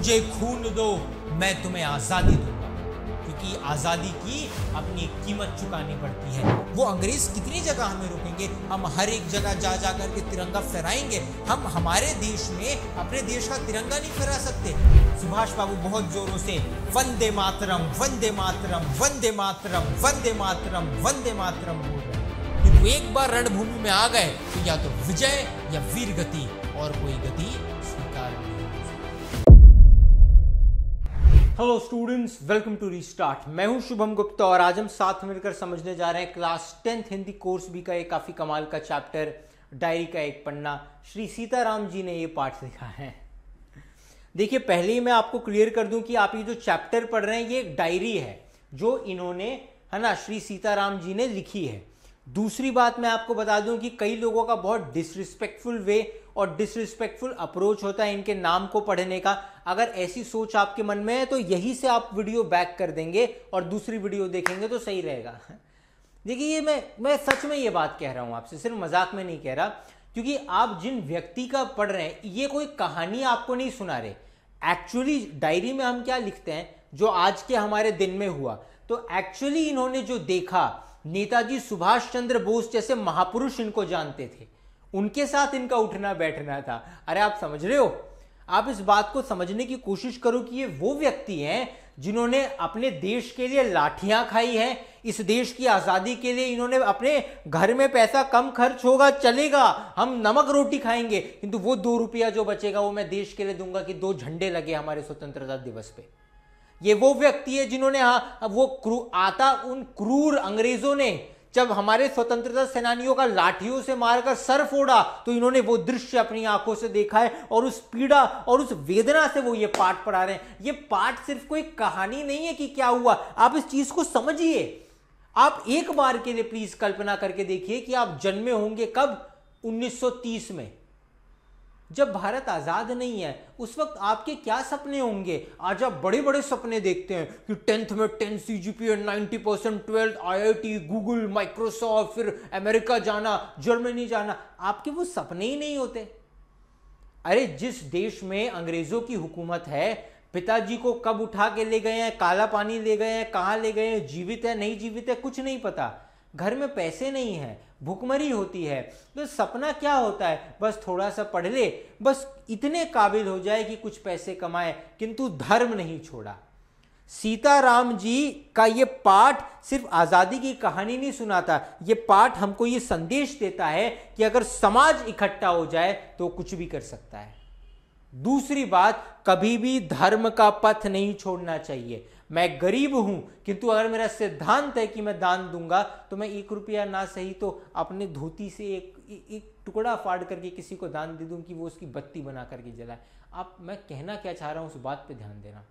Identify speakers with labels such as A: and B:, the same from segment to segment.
A: मुझे खून दो, मैं तुम्हें आजादी दूंगा। क्योंकि आजादी की अपनी कीमत चुकानी पड़ती है। वो अंग्रेज कितनी जगह हमें रोकेंगे? हम हर एक जगह जा जा करके तिरंगा फहराएंगे। हम हमारे देश में अपने देश का तिरंगा नहीं फहरा सकते। सुभाष बाबू बहुत जोरों से वंदे मातरम, वंदे मातरम, वंदे मातरम, वंदे मातरम, वंदे मातरम बोल रहे हैं। किंतु एक बार रणभूमि में आ गए तो या तो विजय या वीर गति, और कोई गति स्वीकार नहीं। Hello students, welcome to restart. मैं हूं शुभम गुप्ता और आज हम साथ मिलकर समझने जा रहे हैं class 10th Hindi course B का एक काफी कमाल का चैप्टर, डायरी का एक पन्ना। श्री सीताराम जी ने ये पाठ लिखा है। देखिए, पहले ही मैं आपको क्लियर कर दूं कि आप ये जो चैप्टर पढ़ रहे हैं ये एक डायरी है जो इन्होंने, है ना, श्री सीताराम जी ने लिखी है। दूसरी बात मैं आपको बता दूं कि कई लोगों का बहुत डिसरिस्पेक्टफुल वे और डिसरिस्पेक्टफुल अप्रोच होता है इनके नाम को पढ़ने का। अगर ऐसी सोच आपके मन में है तो यही से आप वीडियो बैक कर देंगे और दूसरी वीडियो देखेंगे तो सही रहेगा। देखिए, ये मैं सच में ये बात कह रहा हूं आपसे, सिर्फ मजाक में नहीं कह रहा, क्योंकि आप जिन व्यक्ति का पढ़ रहे हैं ये कोई कहानी आपको नहीं सुना रहे। एक्चुअली डायरी में हम क्या लिखते हैं जो आज के हमारे दिन में हुआ। तो एक्चुअली इन्होंने जो देखा, नेताजी सुभाष चंद्र बोस जैसे महापुरुष इनको जानते थे, उनके साथ इनका उठना बैठना था। अरे आप समझ रहे हो? आप इस बात को समझने की कोशिश करो कि ये वो व्यक्ति हैं जिन्होंने अपने देश के लिए लाठियां खाई हैं। इस देश की आजादी के लिए इन्होंने अपने घर में पैसा कम खर्च होगा चलेगा, हम नमक रोटी खाएंगे, किंतु वो 2 रुपया जो बचेगा वो मैं देश के लिए दूंगा कि 2 झंडे लगे हमारे स्वतंत्रता दिवस पे। ये वो व्यक्ति है जिन्होंने उन क्रूर अंग्रेजों ने जब हमारे स्वतंत्रता सेनानियों का लाठियों से मारकर सर फोड़ा तो इन्होंने वो दृश्य अपनी आंखों से देखा है और उस पीड़ा और उस वेदना से वो ये पाठ पढ़ा रहे हैं। ये पाठ सिर्फ कोई कहानी नहीं है कि क्या हुआ, आप इस चीज को समझिए। आप एक बार के लिए प्लीज कल्पना करके देखिए कि आप जन्मे होंगे कब? 1930 में, जब भारत आजाद नहीं है। उस वक्त आपके क्या सपने होंगे? आज आप बड़े बड़े सपने देखते हैं कि 10th में 10 CGPA, 90%, 12th IIT, Google, Microsoft, फिर अमेरिका जाना, जर्मनी जाना। आपके वो सपने ही नहीं होते। अरे जिस देश में अंग्रेजों की हुकूमत है, पिताजी को कब उठा के ले गए हैं, काला पानी ले गए हैं, कहां ले गए हैं, जीवित है नहीं जीवित है कुछ नहीं पता, घर में पैसे नहीं है, भुखमरी होती है। तो सपना क्या होता है? बस थोड़ा सा पढ़ ले, बस इतने काबिल हो जाए कि कुछ पैसे कमाए, किंतु धर्म नहीं छोड़ा। सीताराम जी का ये पाठ सिर्फ आजादी की कहानी नहीं सुनाता, ये पाठ हमको ये संदेश देता है कि अगर समाज इकट्ठा हो जाए तो कुछ भी कर सकता है। दूसरी बात, कभी भी धर्म का पथ नहीं छोड़ना चाहिए। मैं गरीब हूं, किंतु अगर मेरा सिद्धांत है कि मैं दान दूंगा तो मैं 1 रुपया ना सही तो अपने धोती से एक टुकड़ा फाड़ करके किसी को दान दे दूं कि वो उसकी बत्ती बना करके जलाए। मैं कहना क्या चाह रहा हूं उस बात पे ध्यान देना।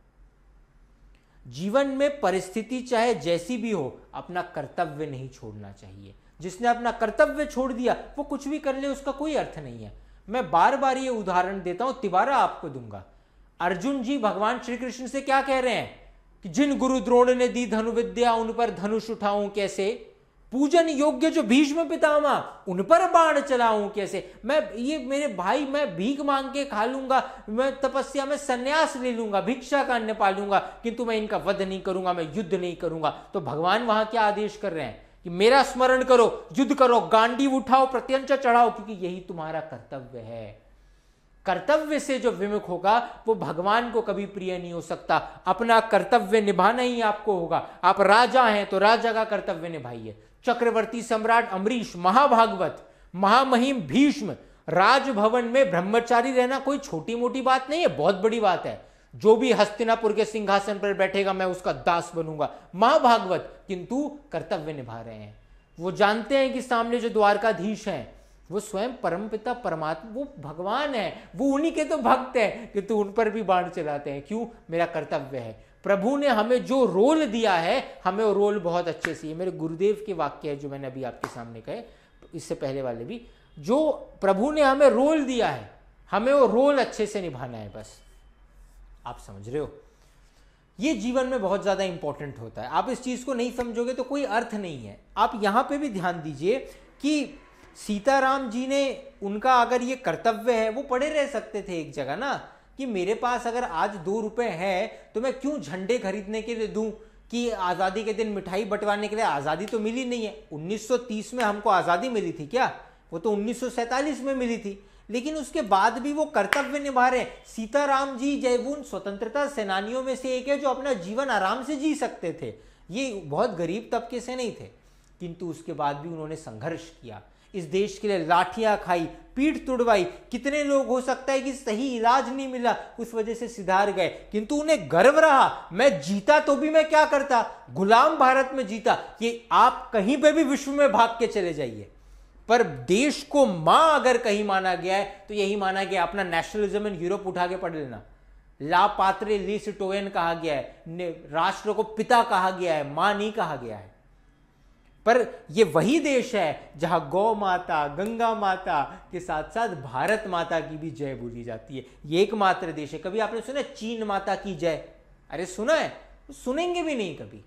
A: जीवन में परिस्थिति चाहे जैसी भी हो, अपना कर्तव्य नहीं छोड़ना चाहिए। जिसने अपना कर्तव्य छोड़ दिया वो कुछ भी कर ले, उसका कोई अर्थ नहीं है। मैं बार बार ये उदाहरण देता हूं, तिबारा आपको दूंगा। अर्जुन जी भगवान श्री कृष्ण से क्या कह रहे हैं कि जिन गुरु द्रोण ने दी धनुविद्या, उन पर धनुष उठाऊं कैसे, पूजन योग्य जो भीष्म पितामह, उन पर बाण चलाऊं कैसे। ये मेरे भाई, मैं भीख मांग के खा लूंगा, मैं तपस्या में संन्यास ले लूंगा, भिक्षा का अन्न पालूंगा, किंतु मैं इनका वध नहीं करूंगा, मैं युद्ध नहीं करूंगा। तो भगवान वहां क्या आदेश कर रहे हैं कि मेरा स्मरण करो, युद्ध करो, गांडीव उठाओ, प्रत्यंचा चढ़ाओ, क्योंकि यही तुम्हारा कर्तव्य है। कर्तव्य से जो विमुख होगा वो भगवान को कभी प्रिय नहीं हो सकता। अपना कर्तव्य निभाना ही आपको होगा। आप राजा हैं तो राजा का कर्तव्य निभाइए। चक्रवर्ती सम्राट अम्बरीश, महाभागवत, महामहिम भीष्म, राजभवन में ब्रह्मचारी रहना कोई छोटी मोटी बात नहीं है, बहुत बड़ी बात है। जो भी हस्तिनापुर के सिंहासन पर बैठेगा मैं उसका दास बनूंगा, महाभागवत, किंतु कर्तव्य निभा रहे हैं। वो जानते हैं कि सामने जो द्वारकाधीश हैं वो स्वयं परमपिता परमात्मा, वो भगवान है, वो उन्हीं के तो भक्त हैं, किंतु उन पर भी बाण चलाते हैं। क्यों? मेरा कर्तव्य है। प्रभु ने हमें जो रोल दिया है, हमें वो रोल बहुत अच्छे से, ये मेरे गुरुदेव के वाक्य है जो मैंने अभी आपके सामने कहे, इससे पहले वाले भी, जो प्रभु ने हमें रोल दिया है, हमें वो रोल अच्छे से निभाना है। बस आप समझ रहे हो? ये जीवन में बहुत ज्यादा इंपॉर्टेंट होता है। आप इस चीज को नहीं समझोगे तो कोई अर्थ नहीं है। आप यहां पे भी ध्यान दीजिए कि सीताराम जी ने, उनका अगर ये कर्तव्य है, वो पड़े रह सकते थे एक जगह ना, कि मेरे पास अगर आज 2 रुपए है तो मैं क्यों झंडे खरीदने के लिए दूं कि आज़ादी के दिन मिठाई बंटवाने के लिए। आज़ादी तो मिली नहीं है। 1930 में हमको आज़ादी मिली थी क्या? वो तो 1947 में मिली थी। लेकिन उसके बाद भी वो कर्तव्य निभा रहे। सीताराम जी जयवून स्वतंत्रता सेनानियों में से एक है जो अपना जीवन आराम से जी सकते थे। ये बहुत गरीब तबके से नहीं थे, किंतु उसके बाद भी उन्होंने संघर्ष किया, इस देश के लिए लाठियां खाई, पीठ तुड़वाई। कितने लोग हो सकता है कि सही इलाज नहीं मिला, उस वजह से सिधार गए, किंतु उन्हें गर्व रहा, मैं जीता तो भी मैं क्या करता, गुलाम भारत में जीता। ये आप कहीं पे भी विश्व में भाग के चले जाइए, पर देश को मां अगर कहीं माना गया है तो यही माना गया। अपना नेशनलिज्म इन यूरोप उठा के पढ़ लेना। ला पात्रे ली सिटोयन कहा गया है, राष्ट्र को पिता कहा गया है, मां नहीं कहा गया है। पर यह वही देश है जहां गौ माता, गंगा माता के साथ साथ भारत माता की भी जय बोली जाती है। ये एकमात्र देश है। कभी आपने सुना चीन माता की जय? अरे सुना है? सुनेंगे भी नहीं कभी।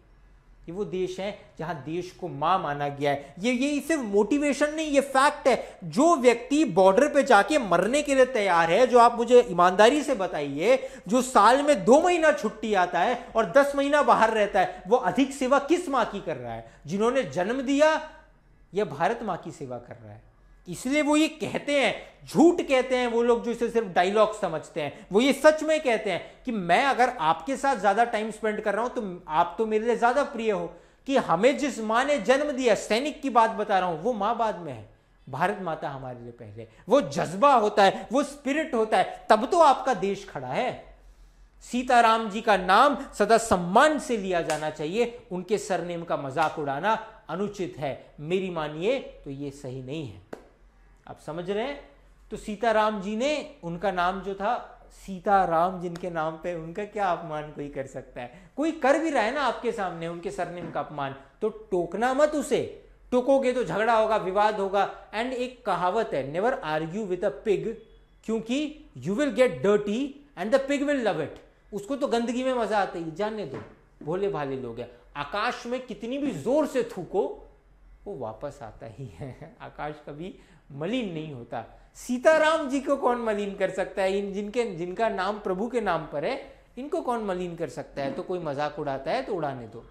A: ये वो देश है जहां देश को मां माना गया है। ये सिर्फ मोटिवेशन नहीं, ये फैक्ट है। जो व्यक्ति बॉर्डर पे जाके मरने के लिए तैयार है, जो आप मुझे ईमानदारी से बताइए, जो साल में 2 महीना छुट्टी आता है और 10 महीना बाहर रहता है, वो अधिक सेवा किस मां की कर रहा है? जिन्होंने जन्म दिया या भारत मां की सेवा कर रहा है? इसलिए वो ये कहते हैं, झूठ कहते हैं वो लोग जो इसे सिर्फ डायलॉग समझते हैं। वो ये सच में कहते हैं कि मैं अगर आपके साथ ज्यादा टाइम स्पेंड कर रहा हूं तो आप तो मेरे लिए ज्यादा प्रिय हो। कि हमें जिस मां ने जन्म दिया, सैनिक की बात बता रहा हूं, वो मां बाद में है, भारत माता हमारे लिए पहले। वो जज्बा होता है, वो स्पिरिट होता है, तब तो आपका देश खड़ा है। सीताराम जी का नाम सदा सम्मान से लिया जाना चाहिए। उनके सरनेम का मजाक उड़ाना अनुचित है। मेरी मानिए तो ये सही नहीं है। आप समझ रहे हैं? तो सीताराम जी ने, उनका नाम जो था सीताराम, जिनके नाम पे, उनका क्या अपमान कोई कर सकता है? कोई कर भी रहा है ना आपके सामने उनके सरनेम का अपमान, तो टोकना मत उसे। टोकोगे तो झगड़ा होगा, विवाद होगा। एंड एक कहावत है, never argue with a pig, क्योंकि you will get dirty and the pig will love it. उसको तो गंदगी में मजा आता ही, जानने दो, भोले भाले लोग हैं। आकाश में कितनी भी जोर से थूको वो वापस आता ही है। आकाश कभी मलिन नहीं होता। सीताराम जी को कौन मलिन कर सकता है? जिनका नाम प्रभु के नाम पर है, इनको कौन मलिन कर सकता है? तो कोई मजाक उड़ाता है तो उड़ाने दो।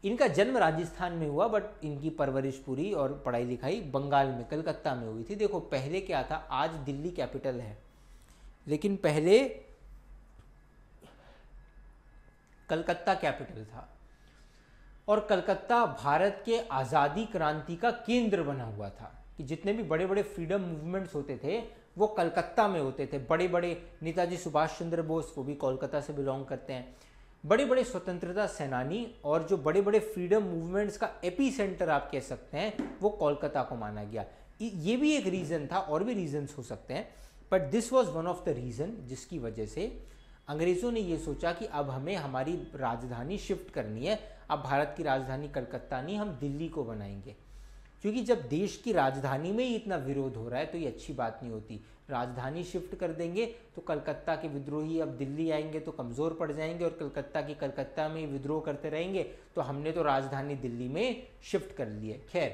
A: इनका जन्म राजस्थान में हुआ, बट इनकी परवरिश पूरी और पढ़ाई लिखाई बंगाल में, कलकत्ता में हुई थी। देखो पहले क्या था, आज दिल्ली कैपिटल है, लेकिन पहले कलकत्ता कैपिटल था। और कलकत्ता भारत के आज़ादी क्रांति का केंद्र बना हुआ था, कि जितने भी बड़े बड़े फ्रीडम मूवमेंट्स होते थे वो कलकत्ता में होते थे। बड़े बड़े नेताजी सुभाष चंद्र बोस, वो भी कोलकाता से बिलोंग करते हैं। बड़े बड़े स्वतंत्रता सेनानी और जो बड़े बड़े फ्रीडम मूवमेंट्स का एपी सेंटर आप कह सकते हैं, वो कोलकाता को माना गया। ये भी एक रीज़न था, और भी रीजन्स हो सकते हैं, but this was one of the reason जिसकी वजह से अंग्रेज़ों ने ये सोचा कि अब हमें हमारी राजधानी शिफ्ट करनी है। अब भारत की राजधानी कलकत्ता नहीं, हम दिल्ली को बनाएंगे। क्योंकि जब देश की राजधानी में ही इतना विरोध हो रहा है तो ये अच्छी बात नहीं होती। राजधानी शिफ्ट कर देंगे तो कलकत्ता के विद्रोही अब दिल्ली आएंगे तो कमज़ोर पड़ जाएंगे, और कलकत्ता की कलकत्ता में ही विद्रोह करते रहेंगे। तो हमने तो राजधानी दिल्ली में शिफ्ट कर ली है। खैर,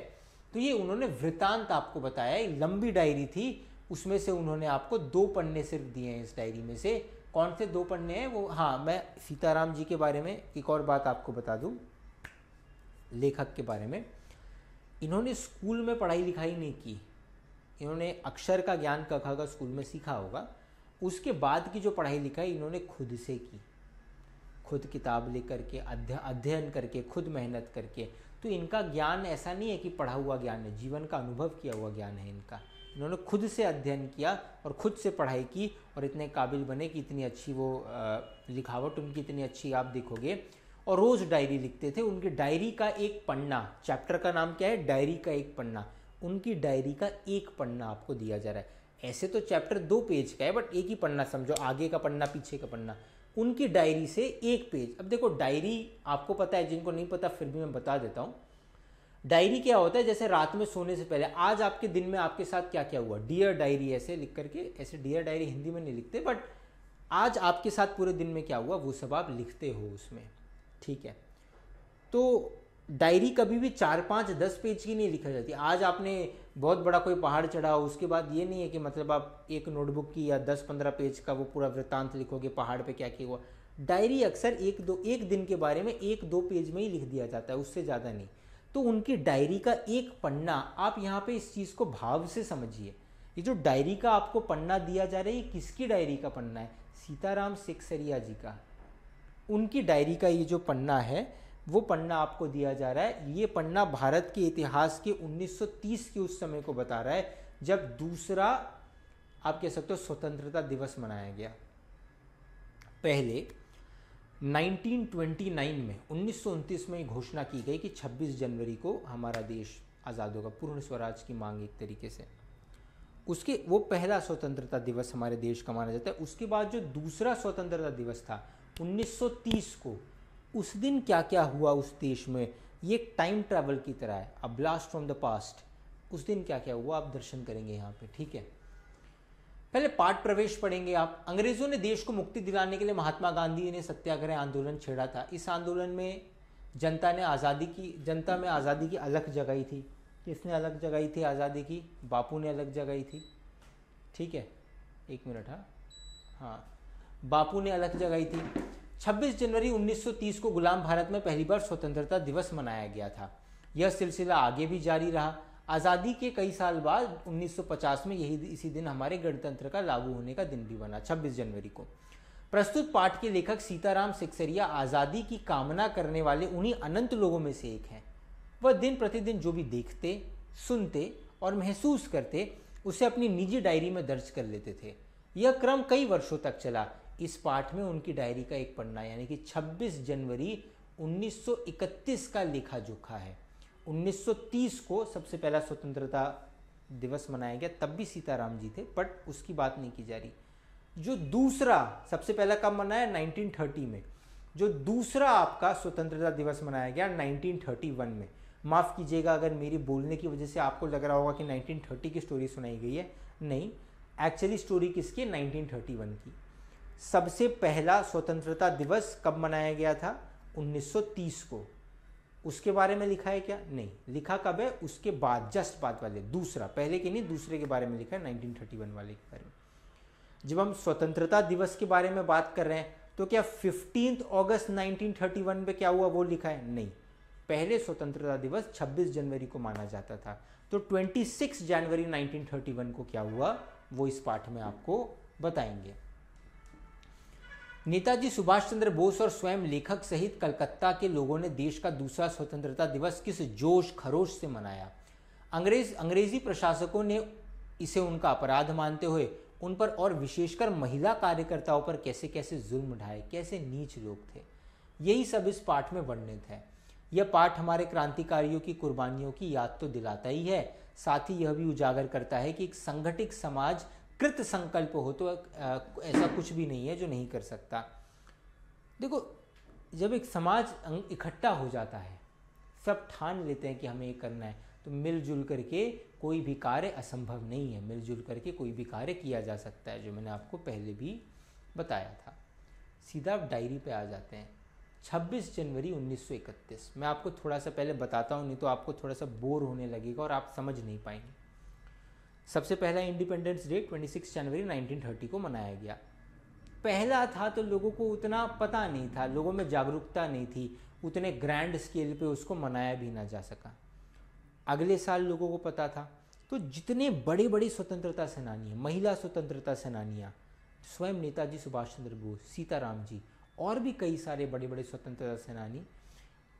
A: तो ये उन्होंने वृतांत आपको बताया, लंबी डायरी थी, उसमें से उन्होंने आपको 2 पन्ने सिर्फ दिए हैं। इस डायरी में से कौन से 2 पन्ने हैं वो, हाँ, मैं सीताराम जी के बारे में एक और बात आपको बता दूं, लेखक के बारे में। इन्होंने स्कूल में पढ़ाई लिखाई नहीं की। इन्होंने अक्षर का ज्ञान क ख का स्कूल में सीखा होगा। उसके बाद की जो पढ़ाई लिखाई इन्होंने खुद से की, खुद किताब लेकर के, अध्ययन करके, खुद मेहनत करके। तो इनका ज्ञान ऐसा नहीं है कि पढ़ा हुआ ज्ञान है, जीवन का अनुभव किया हुआ ज्ञान है इनका। इन्होंने खुद से अध्ययन किया और खुद से पढ़ाई की, और इतने काबिल बने कि इतनी अच्छी वो लिखावट उनकी इतनी अच्छी आप देखोगे। और रोज़ डायरी लिखते थे। उनकी डायरी का एक पन्ना, चैप्टर का नाम क्या है, डायरी का एक पन्ना, उनकी डायरी का एक पन्ना आपको दिया जा रहा है। ऐसे तो चैप्टर 2 पेज का है, बट एक ही पन्ना समझो, आगे का पन्ना पीछे का पन्ना। उनकी डायरी से 1 पेज। अब देखो डायरी आपको पता है, जिनको नहीं पता फिर भी मैं बता देता हूँ। डायरी क्या होता है, जैसे रात में सोने से पहले आज आपके दिन में आपके साथ क्या क्या हुआ, डियर डायरी ऐसे लिख करके, ऐसे डियर डायरी हिंदी में नहीं लिखते, बट आज आपके साथ पूरे दिन में क्या हुआ वो सब आप लिखते हो उसमें, ठीक है। तो डायरी कभी भी 4, 5, 10 पेज की नहीं लिखा जाती। आज आपने बहुत बड़ा कोई पहाड़ चढ़ा हो, उसके बाद ये नहीं है कि मतलब आप एक नोटबुक की या 10-15 पेज का वो पूरा वृत्तांत लिखोगे पहाड़ पे क्या किया हुआ। डायरी अक्सर एक दिन के बारे में 1-2 पेज में ही लिख दिया जाता है, उससे ज़्यादा नहीं। तो उनकी डायरी का एक पन्ना, आप यहाँ पे इस चीज़ को भाव से समझिए। ये जो डायरी का आपको पन्ना दिया जा रहा है, ये किसकी डायरी का पन्ना है? सीताराम सेक्सरिया जी का। उनकी डायरी का ये जो पन्ना है वो पन्ना आपको दिया जा रहा है। ये पन्ना भारत के इतिहास के 1930 के उस समय को बता रहा है जब दूसरा, आप कह सकते हो, स्वतंत्रता दिवस मनाया गया। पहले 1929 में 1929 में घोषणा की गई कि 26 जनवरी को हमारा देश आज़ाद होगा, पूर्ण स्वराज की मांग एक तरीके से। उसके वो पहला स्वतंत्रता दिवस हमारे देश का माना जाता है। उसके बाद जो दूसरा स्वतंत्रता दिवस था 1930 को, उस दिन क्या क्या हुआ उस देश में, ये एक टाइम ट्रैवल की तरह है, a blast from the past. उस दिन क्या क्या हुआ आप दर्शन करेंगे यहाँ पे, ठीक है। पहले पाठ प्रवेश पढ़ेंगे आप। अंग्रेजों ने देश को मुक्ति दिलाने के लिए महात्मा गांधी ने सत्याग्रह आंदोलन छेड़ा था। इस आंदोलन में जनता में आज़ादी की अलख जगाई थी। किसने अलग जगाई थी आज़ादी की? बापू ने अलग जगाई थी, ठीक है, एक मिनट। हाँ, बापू ने अलग जगाई थी। 26 जनवरी 1930 को गुलाम भारत में पहली बार स्वतंत्रता दिवस मनाया गया था। यह सिलसिला आगे भी जारी रहा। आज़ादी के कई साल बाद 1950 में इसी दिन हमारे गणतंत्र का लागू होने का दिन भी बना, 26 जनवरी को। प्रस्तुत पाठ के लेखक सीताराम सेक्सरिया आज़ादी की कामना करने वाले उन्हीं अनंत लोगों में से एक हैं। वह दिन प्रतिदिन जो भी देखते, सुनते और महसूस करते उसे अपनी निजी डायरी में दर्ज कर लेते थे। यह क्रम कई वर्षों तक चला। इस पाठ में उनकी डायरी का एक पन्ना यानी कि 26 जनवरी 1931 का लेखा जोखा है। 1930 को सबसे पहला स्वतंत्रता दिवस मनाया गया, तब भी सीताराम जी थे, बट उसकी बात नहीं की जा रही। जो दूसरा, सबसे पहला कब मनाया? 1930 में। जो दूसरा आपका स्वतंत्रता दिवस मनाया गया 1931 में। माफ़ कीजिएगा अगर मेरी बोलने की वजह से आपको लग रहा होगा कि 1930 की स्टोरी सुनाई गई है, नहीं, एक्चुअली स्टोरी किसकी? 1931 की। सबसे पहला स्वतंत्रता दिवस कब मनाया गया था? 1930 को। उसके बारे में लिखा है क्या? नहीं। लिखा कब है? उसके बाद, जस्ट बाद वाले, दूसरा, पहले के नहीं, दूसरे के बारे में लिखा है, 1931 वाले के बारे में। जब हम स्वतंत्रता दिवस के बारे में बात कर रहे हैं तो क्या 15 अगस्त 1931 पे क्या हुआ वो लिखा है? नहीं। पहले स्वतंत्रता दिवस 26 जनवरी को माना जाता था। तो 26 जनवरी 1931 को क्या हुआ वो इस पाठ में आपको बताएंगे। नेताजी सुभाष चंद्र बोस और स्वयं लेखक सहित कलकत्ता के लोगों ने देश का दूसरा स्वतंत्रता दिवस किस जोश खरोश से मनाया। अंग्रेजी प्रशासकों ने इसे उनका अपराध मानते हुए उन पर और विशेषकर महिला कार्यकर्ताओं पर कैसे कैसे जुल्म ढाए, कैसे नीच लोग थे, यही सब इस पाठ में वर्णित है। यह पाठ हमारे क्रांतिकारियों की कुर्बानियों की याद तो दिलाता ही है, साथ ही यह भी उजागर करता है कि एक संगठित समाज कृत संकल्प हो तो ऐसा कुछ भी नहीं है जो नहीं कर सकता। देखो, जब एक समाज इकट्ठा हो जाता है, सब ठान लेते हैं कि हमें ये करना है, तो मिलजुल करके कोई भी कार्य असंभव नहीं है। मिलजुल करके कोई भी कार्य किया जा सकता है, जो मैंने आपको पहले भी बताया था। सीधा आप डायरी पे आ जाते हैं। 26 जनवरी 1931। मैं आपको थोड़ा सा पहले बताता हूँ, नहीं तो आपको थोड़ा सा बोर होने लगेगा और आप समझ नहीं पाएंगे। सबसे पहला इंडिपेंडेंस डे 26 जनवरी 1930 को मनाया गया। पहला था तो लोगों को उतना पता नहीं था, लोगों में जागरूकता नहीं थी, उतने ग्रैंड स्केल पे उसको मनाया भी ना जा सका। अगले साल लोगों को पता था। तो जितने बड़े बड़े स्वतंत्रता सेनानी हैं, महिला स्वतंत्रता सेनानियाँ, स्वयं नेताजी सुभाष चंद्र बोस, सीताराम जी और भी कई सारे बड़े बड़े स्वतंत्रता सेनानी,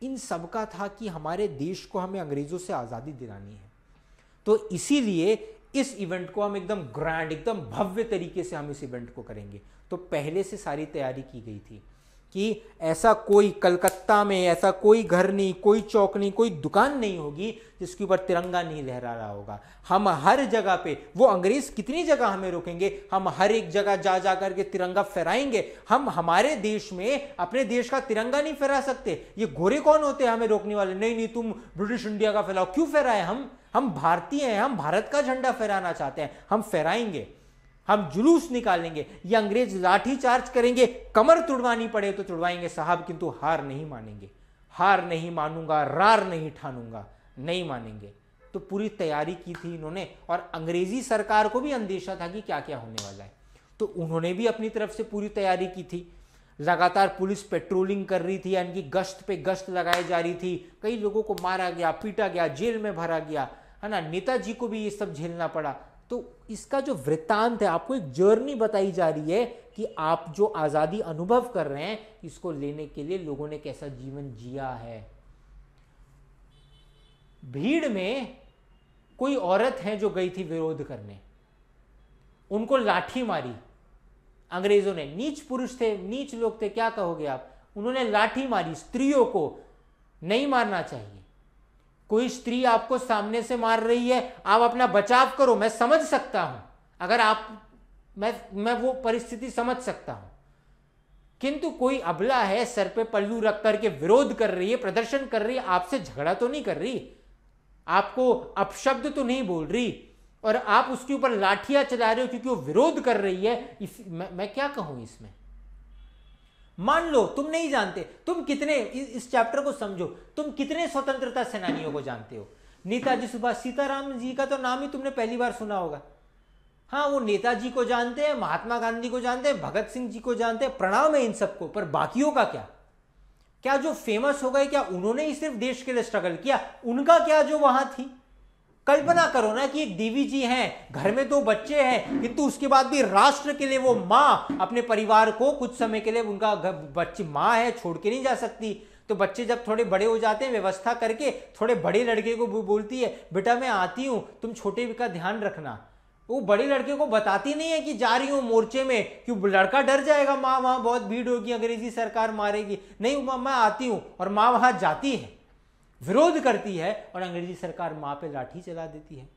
A: इन सबका था कि हमारे देश को हमें अंग्रेजों से आज़ादी दिलानी है। तो इसीलिए इस इवेंट को हम एकदम ग्रैंड, एकदम भव्य तरीके से हम इस इवेंट को करेंगे। तो पहले से सारी तैयारी की गई थी कि ऐसा कोई कलकत्ता में ऐसा कोई घर नहीं, कोई चौक नहीं, कोई दुकान नहीं होगी जिसके ऊपर तिरंगा नहीं लहरा रहा होगा। हम हर जगह पे, वो अंग्रेज कितनी जगह हमें रोकेंगे, हम हर एक जगह जा जा करके तिरंगा फहराएंगे। हम हमारे देश में अपने देश का तिरंगा नहीं फहरा सकते। ये गोरे कौन होते हैं हमें रोकने वाले? नहीं नहीं, तुम ब्रिटिश इंडिया का फहराओ। क्यों फहराए? हम भारतीय हैं, हम भारत का झंडा फहराना चाहते हैं, हम फहराएंगे, हम जुलूस निकालेंगे। ये अंग्रेज लाठी चार्ज करेंगे, कमर तुड़वानी पड़े तो तुड़वाएंगे साहब, किंतु हार नहीं मानेंगे। हार नहीं मानूंगा, रार नहीं ठानूंगा, नहीं मानेंगे। तो पूरी तैयारी की थी इन्होंने, और अंग्रेजी सरकार को भी अंदेशा था कि क्या क्या होने वाला है, तो उन्होंने भी अपनी तरफ से पूरी तैयारी की थी। लगातार पुलिस पेट्रोलिंग कर रही थी, यानी कि गश्त पे गश्त लगाई जा रही थी। कई लोगों को मारा गया, पीटा गया, जेल में भरा गया, है ना। नेताजी को भी ये सब झेलना पड़ा। तो इसका जो वृत्तांत है, आपको एक जर्नी बताई जा रही है कि आप जो आजादी अनुभव कर रहे हैं, इसको लेने के लिए लोगों ने कैसा जीवन जिया है। भीड़ में कोई औरत है जो गई थी विरोध करने, उनको लाठी मारी अंग्रेजों ने। नीच पुरुष थे, नीच लोग थे, क्या कहोगे आप, उन्होंने लाठी मारी। स्त्रियों को नहीं मारना चाहिए। कोई स्त्री आपको सामने से मार रही है, आप अपना बचाव करो, मैं समझ सकता हूं, अगर आप मैं वो परिस्थिति समझ सकता हूं। किंतु कोई अबला है, सर पे पल्लू रख करके विरोध कर रही है, प्रदर्शन कर रही है, आपसे झगड़ा तो नहीं कर रही, आपको अपशब्द तो नहीं बोल रही, और आप उसके ऊपर लाठियां चला रहे हो क्योंकि वो विरोध कर रही है। मैं क्या कहूं इसमें। मान लो तुम नहीं जानते, तुम कितने, इस चैप्टर को समझो, तुम कितने स्वतंत्रता सेनानियों को जानते हो। नेताजी सुभाष, सीताराम जी का तो नाम ही तुमने पहली बार सुना होगा। हाँ, वो नेताजी को जानते हैं, महात्मा गांधी को जानते हैं, भगत सिंह जी को जानते हैं, प्रणाम है इन सबको। पर बाकियों का क्या? क्या जो फेमस हो गए, क्या उन्होंने ही सिर्फ देश के लिए स्ट्रगल किया? उनका क्या जो वहां थी? कल्पना करो ना कि एक देवी जी हैं, घर में 2 बच्चे हैं, किंतु उसके बाद भी राष्ट्र के लिए वो माँ अपने परिवार को कुछ समय के लिए, उनका बच्ची माँ है, छोड़ के नहीं जा सकती। तो बच्चे जब थोड़े बड़े हो जाते हैं, व्यवस्था करके थोड़े बड़े लड़के को बोलती है, बेटा मैं आती हूं, तुम छोटे का ध्यान रखना। वो बड़े लड़के को बताती नहीं है कि जा रही हूं मोर्चे में, क्यों लड़का डर जाएगा, माँ वहां बहुत भीड़ होगी, अंग्रेजी सरकार मारेगी। नहीं, मैं आती हूं, और माँ वहां जाती है, विरोध करती है, और अंग्रेजी सरकार माँ पे लाठी चला देती है।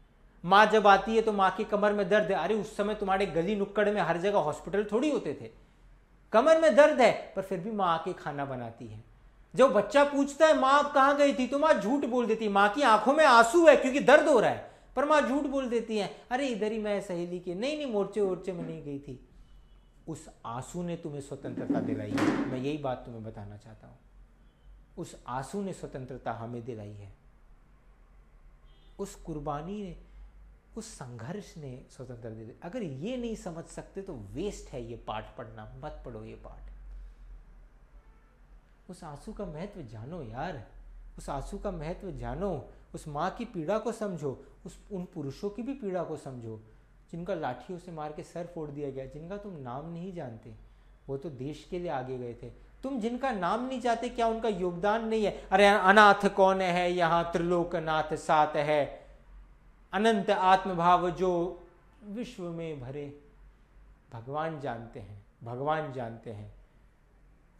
A: माँ जब आती है तो माँ की कमर में दर्द है। अरे उस समय तुम्हारे गली नुक्कड़ में हर जगह हॉस्पिटल थोड़ी होते थे। कमर में दर्द है, पर फिर भी माँ आके खाना बनाती है। जब बच्चा पूछता है माँ आप कहाँ गई थी, तो माँ झूठ बोल देती है। माँ की आंखों में आंसू है क्योंकि दर्द हो रहा है, पर माँ झूठ बोल देती है, अरे इधर ही मैं सहेली के, नहीं मोर्चे वोर्चे में नहीं गई थी। उस आंसू ने तुम्हें स्वतंत्रता दिलाई है। मैं यही बात तुम्हें बताना चाहता हूं। उस आंसू ने स्वतंत्रता हमें दिलाई है। उस कुर्बानी ने, उस संघर्ष ने स्वतंत्रता दी। अगर ये नहीं समझ सकते तो वेस्ट है ये पाठ पढ़ना, मत पढ़ो ये पाठ। उस आंसू का महत्व जानो यार, उस आंसू का महत्व जानो, उस माँ की पीड़ा को समझो, उन पुरुषों की भी पीड़ा को समझो जिनका लाठियों से मार के सर फोड़ दिया गया, जिनका तुम नाम नहीं जानते। वो तो देश के लिए आगे गए थे। तुम जिनका नाम नहीं चाहते, क्या उनका योगदान नहीं है? अरे अनाथ कौन है यहाँ, त्रिलोकनाथ साथ है, अनंत आत्मभाव जो विश्व में भरे। भगवान जानते हैं, भगवान जानते हैं।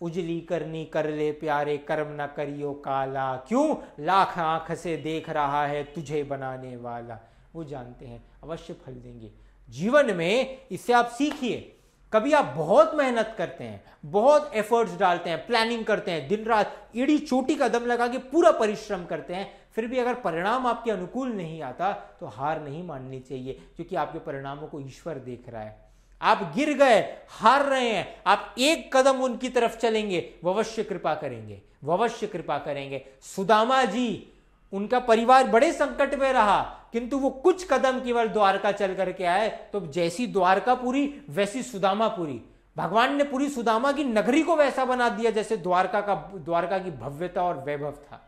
A: उजली करनी कर ले प्यारे, कर्म न करियो काला, क्यों लाख आंख से देख रहा है तुझे बनाने वाला। वो जानते हैं, अवश्य फल देंगे जीवन में। इससे आप सीखिए। कभी आप बहुत मेहनत करते हैं, बहुत एफर्ट्स डालते हैं, प्लानिंग करते हैं, दिन रात एड़ी चोटी का दम लगा के पूरा परिश्रम करते हैं, फिर भी अगर परिणाम आपके अनुकूल नहीं आता तो हार नहीं माननी चाहिए, क्योंकि आपके परिणामों को ईश्वर देख रहा है। आप गिर गए, हार रहे हैं, आप एक कदम उनकी तरफ चलेंगे, वो अवश्य कृपा करेंगे, वो अवश्य कृपा करेंगे। सुदामा जी, उनका परिवार बड़े संकट में रहा, किंतु वो कुछ कदम केवल द्वारका चल करके आए, तो जैसी द्वारका पूरी वैसी सुदामा पूरी। भगवान ने पूरी सुदामा की नगरी को वैसा बना दिया जैसे द्वारका की भव्यता और वैभव था।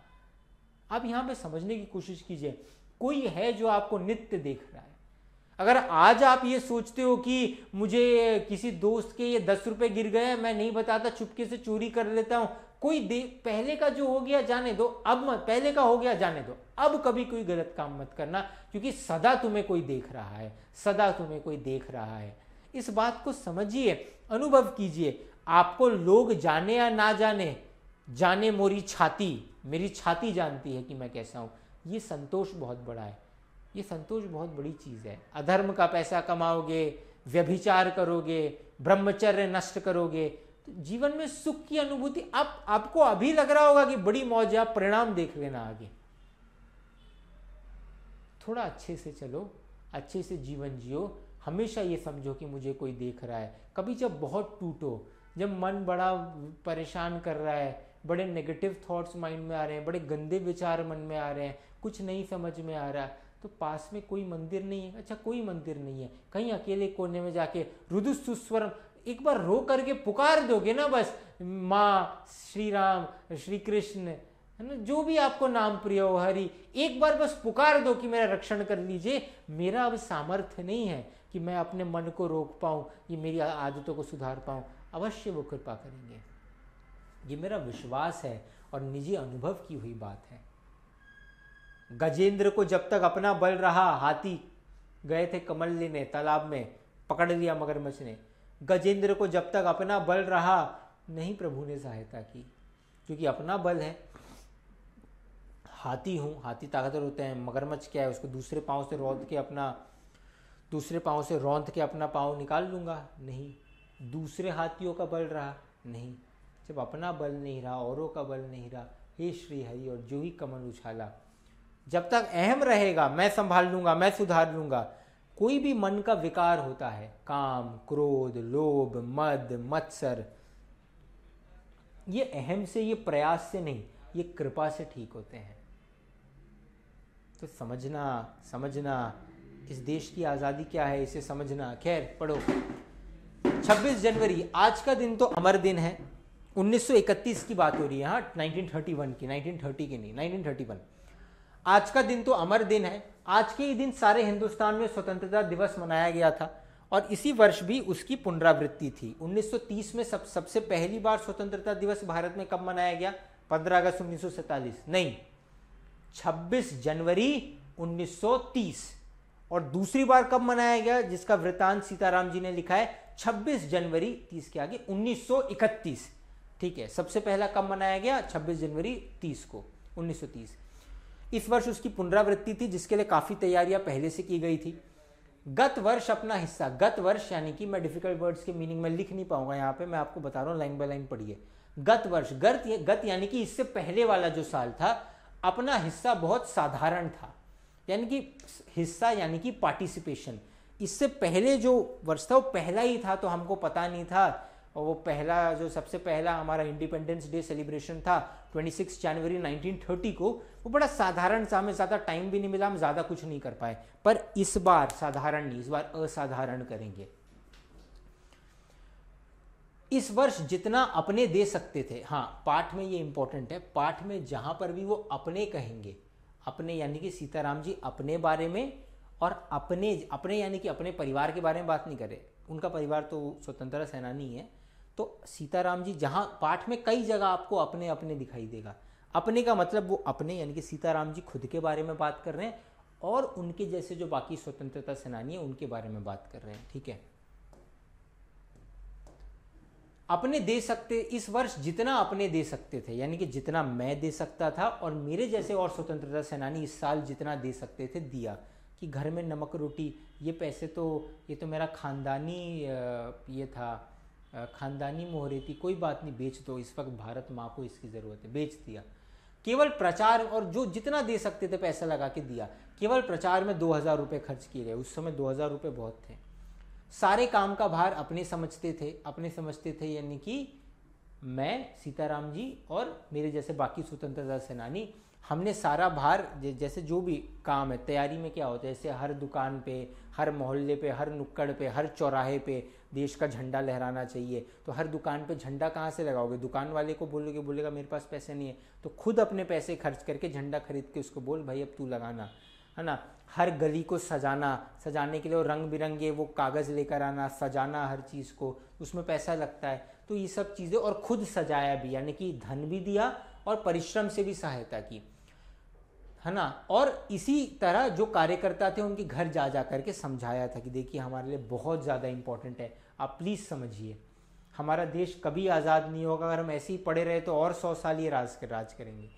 A: आप यहां पे समझने की कोशिश कीजिए। कोई है जो आपको नित्य देख रहा है। अगर आज आप ये सोचते हो कि मुझे किसी दोस्त के ये 10 रुपए गिर गए, मैं नहीं बताता, चुपके से चोरी कर लेता हूं, कोई पहले का जो हो गया जाने दो, अब मत, पहले का हो गया जाने दो, अब कभी कोई गलत काम मत करना, क्योंकि सदा तुम्हें कोई देख रहा है, सदा तुम्हें कोई देख रहा है। इस बात को समझिए, अनुभव कीजिए। आपको लोग जाने या ना जाने, जाने मोरी छाती, मेरी छाती जानती है कि मैं कैसा हूं। ये संतोष बहुत बड़ा है, ये संतोष बहुत बड़ी चीज है। अधर्म का पैसा कमाओगे, व्यभिचार करोगे, ब्रह्मचर्य नष्ट करोगे, तो जीवन में सुख की अनुभूति आपको अभी लग रहा होगा कि बड़ी मौज है, आप परिणाम देख लेना आगे। थोड़ा अच्छे से चलो, अच्छे से जीवन जियो। हमेशा ये समझो कि मुझे कोई देख रहा है। कभी जब बहुत टूटो, जब मन बड़ा परेशान कर रहा है, बड़े नेगेटिव थॉट्स माइंड में आ रहे हैं, बड़े गंदे विचार मन में आ रहे हैं, कुछ नहीं समझ में आ रहा, तो पास में कोई मंदिर नहीं है। अच्छा, कोई मंदिर नहीं है, कहीं अकेले कोने में जाके रुदुस्वरम एक बार रो करके पुकार दोगे ना, बस माँ, श्री राम, श्री कृष्ण, है ना, जो भी आपको नाम प्रिय हो, हरि, एक बार बस पुकार दो कि मेरा रक्षण कर लीजिए। मेरा अब सामर्थ्य नहीं है कि मैं अपने मन को रोक पाऊं, ये मेरी आदतों को सुधार पाऊं, अवश्य वो कृपा करेंगे। ये मेरा विश्वास है और निजी अनुभव की हुई बात है। गजेंद्र को जब तक अपना बल रहा, हाथी गए थे कमल लेने, तालाब में पकड़ लिया मगरमच्छ ने। गजेंद्र को जब तक अपना बल रहा, नहीं प्रभु ने सहायता की, क्योंकि अपना बल है। हाथी हूं, हाथी ताकतवर होते हैं, मगरमच्छ क्या है, उसको दूसरे पांव से रौंद के अपना पांव निकाल लूंगा, नहीं। दूसरे हाथियों का बल रहा, नहीं। जब अपना बल नहीं रहा, औरों का बल नहीं रहा, हे श्री हरि, और जो ही कमल उछाला। जब तक अहम रहेगा, मैं संभाल लूंगा, मैं सुधार लूंगा। कोई भी मन का विकार होता है, काम, क्रोध, लोभ, मद, मत्सर, ये अहम से, ये प्रयास से नहीं, ये कृपा से ठीक होते हैं। तो समझना इस देश की आज़ादी क्या है, इसे समझना। खैर, पढ़ो। 26 जनवरी, आज का दिन तो अमर दिन है। 1931 की बात हो रही है, हाँ, 1931 की, 1930 की नहीं, 1931। आज का दिन तो अमर दिन है। आज के ही दिन सारे हिंदुस्तान में स्वतंत्रता दिवस मनाया गया था, और इसी वर्ष भी उसकी पुनरावृत्ति थी। 1930 में सबसे पहली बार स्वतंत्रता दिवस भारत में कब मनाया गया? 15 अगस्त 1947 नहीं, 26 जनवरी 1930। और दूसरी बार कब मनाया गया, जिसका वृतांत सीताराम जी ने लिखा है, 26 जनवरी 30 के आगे 1931। ठीक है, सबसे पहला कब मनाया गया? 26 जनवरी 30 को, 1930। इस वर्ष उसकी पुनरावृत्ति थी, जिसके लिए काफी तैयारियां पहले से की गई थी। गत वर्ष अपना हिस्सा, गत वर्ष यानी कि मैं डिफिकल्ट वर्ड्स के मीनिंग में लिख नहीं पाऊंगा यहाँ पे, मैं आपको बता रहा हूँ, लाइन बाय लाइन पढ़िए। गत वर्ष, गत यानी कि इससे पहले वाला जो साल था, अपना हिस्सा बहुत साधारण था, यानी कि हिस्सा यानी कि पार्टिसिपेशन। इससे पहले जो वर्ष था वो पहला ही था, तो हमको पता नहीं था। और वो पहला, जो सबसे पहला हमारा इंडिपेंडेंस डे सेलिब्रेशन था 26 जनवरी 1930 को, वो बड़ा साधारण सा, हमें ज़्यादा टाइम भी नहीं मिला, हम ज़्यादा कुछ नहीं कर पाए। पर इस बार साधारण नहीं, इस बार असाधारण करेंगे। इस वर्ष जितना अपने दे सकते थे, हाँ, पाठ में ये इंपॉर्टेंट है, पाठ में जहां पर भी वो अपने कहेंगे, अपने यानी कि सीताराम जी अपने बारे में, और अपने यानी कि अपने परिवार के बारे में बात नहीं करे, उनका परिवार तो स्वतंत्रता सेनानी है। तो सीताराम जी जहां पाठ में कई जगह आपको अपने अपने दिखाई देगा। अपने का मतलब वो अपने यानी कि सीताराम जी खुद के बारे में बात कर रहे हैं, और उनके जैसे जो बाकी स्वतंत्रता सेनानी है उनके बारे में बात कर रहे हैं। ठीक है, अपने दे सकते, इस वर्ष जितना अपने दे सकते थे, यानी कि जितना मैं दे सकता था और मेरे जैसे और स्वतंत्रता सेनानी इस साल जितना दे सकते थे दिया। कि घर में नमक रोटी, ये पैसे तो, ये तो मेरा खानदानी ये था, खानदानी मोहरे थी, कोई बात नहीं, बेच दो, इस वक्त भारत माँ को इसकी ज़रूरत है, बेच दिया। केवल प्रचार, और जो जितना दे सकते थे पैसा लगा के दिया। केवल प्रचार में 2000 रुपये खर्च किए गए, उस समय 2000 रुपये बहुत थे। सारे काम का भार अपने समझते थे, यानी कि मैं, सीताराम जी और मेरे जैसे बाकी स्वतंत्रता सेनानी, हमने सारा भार, जैसे जो भी काम है, तैयारी में क्या होता है, जैसे हर दुकान पे, हर मोहल्ले पे, हर नुक्कड़ पे, हर चौराहे पे देश का झंडा लहराना चाहिए। तो हर दुकान पे झंडा कहाँ से लगाओगे? दुकान वाले को बोलेगा मेरे पास पैसे नहीं है, तो खुद अपने पैसे खर्च करके झंडा खरीद के उसको बोल, भाई अब तू लगाना, है ना। हर गली को सजाने के लिए रंग बिरंगे वो कागज़ लेकर आना, सजाना हर चीज़ को, उसमें पैसा लगता है। तो ये सब चीज़ें, और खुद सजाया भी, यानी कि धन भी दिया और परिश्रम से भी सहायता की, है ना। और इसी तरह जो कार्यकर्ता थे उनके घर जा करके समझाया था कि देखिए हमारे लिए बहुत ज़्यादा इंपॉर्टेंट है, आप प्लीज़ समझिए, हमारा देश कभी आज़ाद नहीं होगा अगर हम ऐसे ही पड़े रहे, तो और 100 साल ये राज करेंगे।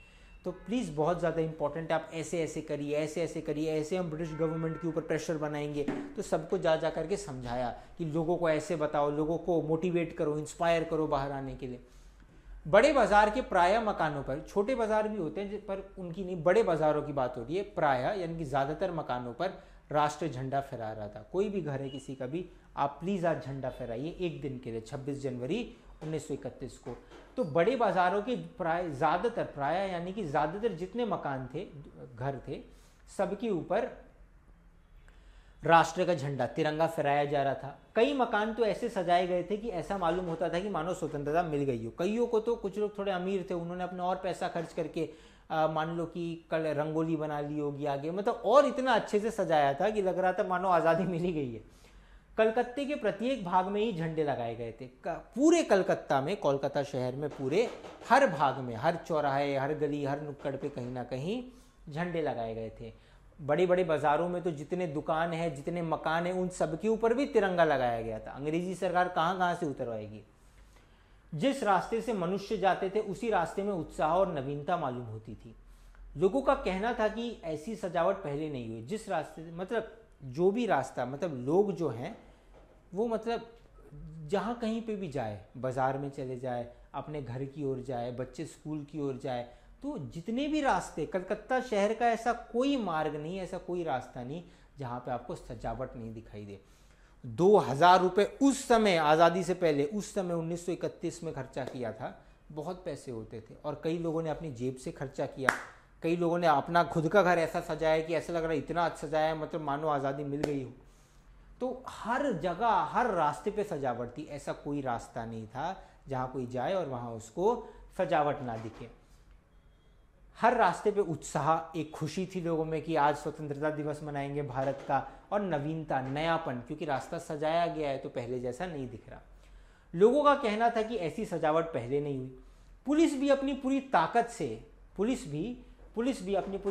A: तो प्लीज़ बहुत ज़्यादा इंपॉर्टेंट है, आप ऐसे करिए, ऐसे करिए, ऐसे हम ब्रिटिश गवर्नमेंट के ऊपर प्रेशर बनाएंगे। तो सबको जा करके समझाया कि लोगों को ऐसे बताओ, लोगों को मोटिवेट करो, इंस्पायर करो बाहर आने के लिए। बड़े बाजार के प्राय मकानों पर, छोटे बाजार भी होते हैं पर उनकी नहीं, बड़े बाजारों की बात हो रही है, प्राय यानी कि ज़्यादातर मकानों पर राष्ट्रीय झंडा फहरा रहा था। कोई भी घर है किसी का भी, आप प्लीज़ आज झंडा फहराइए एक दिन के लिए, 26 जनवरी 1931 को। तो बड़े बाज़ारों के प्राय यानी कि ज़्यादातर जितने मकान थे, घर थे, सबके ऊपर राष्ट्र का झंडा, तिरंगा फहराया जा रहा था। कई मकान तो ऐसे सजाए गए थे कि ऐसा मालूम होता था कि मानो स्वतंत्रता मिल गई हो। कईयों को तो, कुछ लोग थोड़े अमीर थे, उन्होंने अपना और पैसा खर्च करके मान लो कि कल रंगोली बना ली होगी आगे, मतलब और इतना अच्छे से सजाया था कि लग रहा था मानो आज़ादी मिली गई है। कलकत्ते के प्रत्येक भाग में ही झंडे लगाए गए थे। पूरे कलकत्ता में, कोलकाता शहर में पूरे हर भाग में, हर चौराहे, हर गली, हर नुक्कड़ पे कहीं ना कहीं झंडे लगाए गए थे। बड़े बड़े बाजारों में तो जितने दुकान है, जितने मकान है, उन सबके ऊपर भी तिरंगा लगाया गया था। अंग्रेजी सरकार कहाँ कहाँ से उतरवाएगी। जिस रास्ते से मनुष्य जाते थे उसी रास्ते में उत्साह और नवीनता मालूम होती थी। लोगों का कहना था कि ऐसी सजावट पहले नहीं हुई। जिस रास्ते से, मतलब जो भी रास्ता, मतलब लोग जो हैं वो, मतलब जहाँ कहीं पे भी जाए, बाजार में चले जाए, अपने घर की ओर जाए, बच्चे स्कूल की ओर जाए, तो जितने भी रास्ते, कलकत्ता शहर का ऐसा कोई मार्ग नहीं, ऐसा कोई रास्ता नहीं जहाँ पे आपको सजावट नहीं दिखाई दे। 2000 रुपये उस समय, आज़ादी से पहले, उस समय 1931 में खर्चा किया था, बहुत पैसे होते थे। और कई लोगों ने अपनी जेब से खर्चा किया, कई लोगों ने अपना खुद का घर ऐसा सजाया कि ऐसा लग रहा है इतना अच्छा सजाया मतलब मानो आज़ादी मिल गई हो। तो हर जगह, हर रास्ते पे सजावट थी। ऐसा कोई रास्ता नहीं था जहाँ कोई जाए और वहाँ उसको सजावट ना दिखे। हर रास्ते पे उत्साह, एक खुशी थी लोगों में कि आज स्वतंत्रता दिवस मनाएंगे भारत का, और नवीनता, नयापन, क्योंकि रास्ता सजाया गया है तो पहले जैसा नहीं दिख रहा। लोगों का कहना था कि ऐसी सजावट पहले नहीं हुई। पुलिस भी अपनी पूरी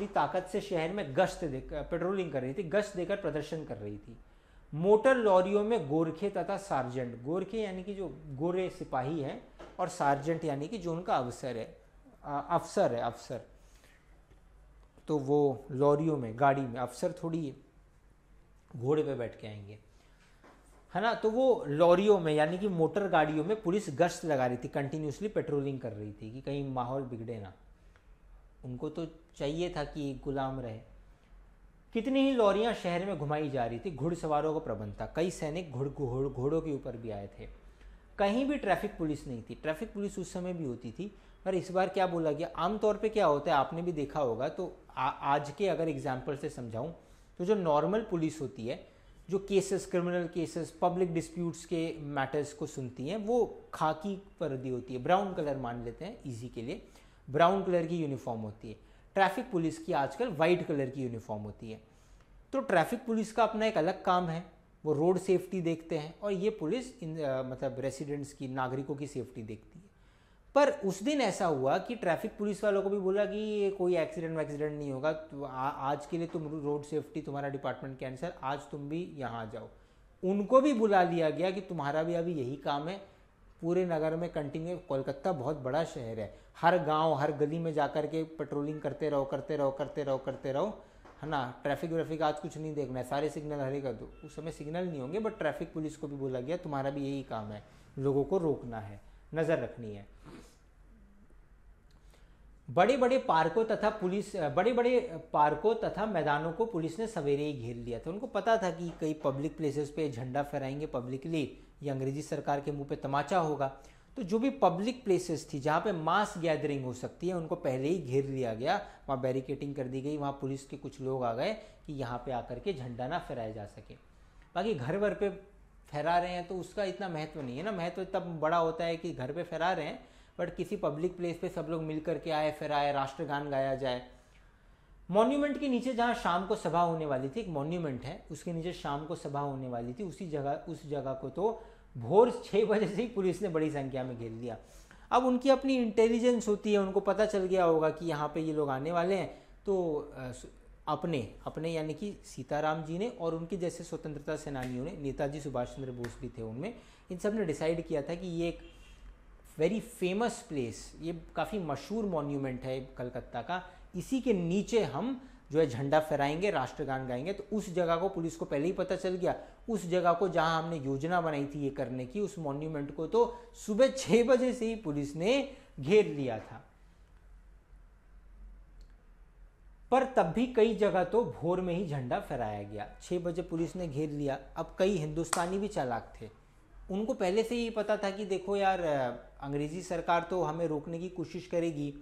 A: ताकत से शहर में पेट्रोलिंग कर रही थी, गश्त देकर प्रदर्शन कर रही थी। मोटर लॉरियों में गोरखे तथा सार्जेंट, गोरखे यानी कि जो गोरे सिपाही हैं, और सार्जेंट यानी कि जो उनका अफसर है, तो वो लॉरियों में, गाड़ी में, अफसर थोड़ी घोड़े पे बैठ के आएंगे, है ना। तो वो लॉरियों में यानी कि मोटर गाड़ियों में पुलिस गश्त लगा रही थी, कंटिन्यूसली पेट्रोलिंग कर रही थी कि कहीं माहौल बिगड़े ना। उनको तो चाहिए था कि गुलाम रहे। कितनी ही लॉरियां शहर में घुमाई जा रही थी। घुड़सवारों का प्रबंध था, कई सैनिक घोड़ों के ऊपर भी आए थे। कहीं भी ट्रैफिक पुलिस नहीं थी। ट्रैफिक पुलिस उस समय भी होती थी, पर इस बार क्या बोला गया, आमतौर पे क्या होता है आपने भी देखा होगा, तो आज के अगर एग्जाम्पल से समझाऊं तो जो नॉर्मल पुलिस होती है, जो cases, criminal cases, public disputes के मैटर्स को सुनती हैं, वो खाकी वर्दी होती है, ब्राउन कलर मान लेते हैं इजी के लिए, ब्राउन कलर की यूनिफॉर्म होती है। ट्रैफिक पुलिस की आजकल वाइट कलर की यूनिफॉर्म होती है। तो ट्रैफिक पुलिस का अपना एक अलग काम है, वो रोड सेफ्टी देखते हैं, और ये पुलिस मतलब रेसिडेंट्स की, नागरिकों की सेफ्टी देखती है। पर उस दिन ऐसा हुआ कि ट्रैफिक पुलिस वालों को भी बोला कि ये कोई एक्सीडेंट नहीं होगा, तो आज के लिए तुम रोड सेफ्टी, तुम्हारा डिपार्टमेंट कैंसर, आज तुम भी यहाँ आ जाओ। उनको भी बुला लिया गया कि तुम्हारा भी अभी यही काम है, पूरे नगर में कंटिन्यू। कोलकाता बहुत बड़ा शहर है, हर गांव, हर गली में जाकर के पेट्रोलिंग करते रहो, है ना। ट्रैफिक व्रैफिक आज कुछ नहीं देखना है, सारे सिग्नल हरे कर दो। उस समय सिग्नल नहीं होंगे, बट ट्रैफिक पुलिस को भी बोला गया तुम्हारा भी यही काम है, लोगों को रोकना है, नजर रखनी है। बड़े बड़े पार्कों तथा मैदानों को पुलिस ने सवेरे ही घेर लिया था। उनको पता था कि कई पब्लिक प्लेसेस पे झंडा फहराएंगे पब्लिकली, ये अंग्रेजी सरकार के मुंह पे तमाचा होगा। तो जो भी पब्लिक प्लेसेस थी जहाँ पे मास गैदरिंग हो सकती है, उनको पहले ही घेर लिया गया, वहाँ बैरिकेटिंग कर दी गई, वहाँ पुलिस के कुछ लोग आ गए कि यहाँ पे आकर के झंडा ना फहराया जा सके। बाकी घर वर पे फहरा रहे हैं तो उसका इतना महत्व नहीं है ना, महत्व तब बड़ा होता है कि घर पे फहरा रहे हैं, बट किसी पब्लिक प्लेस पे सब लोग मिल करके आए, फहराए, राष्ट्रगान गाया जाए। मॉन्यूमेंट के नीचे जहाँ शाम को सभा होने वाली थी, एक मॉन्यूमेंट है, उसके नीचे शाम को सभा होने वाली थी, उस जगह को तो भोर 6 बजे से ही पुलिस ने बड़ी संख्या में घेर लिया। अब उनकी अपनी इंटेलिजेंस होती है, उनको पता चल गया होगा कि यहाँ पे ये लोग आने वाले हैं, तो अपने यानी कि सीताराम जी ने और उनके जैसे स्वतंत्रता सेनानियों ने, नेताजी सुभाष चंद्र बोस भी थे उनमें, इन सब ने डिसाइड किया था कि ये एक वेरी फेमस प्लेस, ये काफ़ी मशहूर मॉन्यूमेंट है कलकत्ता का, इसी के नीचे हम जो है झंडा फहराएंगे, राष्ट्रगान गाएंगे। तो उस जगह को पुलिस को पहले ही पता चल गया, उस जगह को जहां हमने योजना बनाई थी ये करने की, उस मॉन्यूमेंट को तो सुबह 6 बजे से ही पुलिस ने घेर लिया था। पर तब भी कई जगह तो भोर में ही झंडा फहराया गया। 6 बजे पुलिस ने घेर लिया। अब कई हिंदुस्तानी भी चालाक थे, उनको पहले से ही पता था कि देखो यार, अंग्रेजी सरकार तो हमें रोकने की कोशिश करेगी,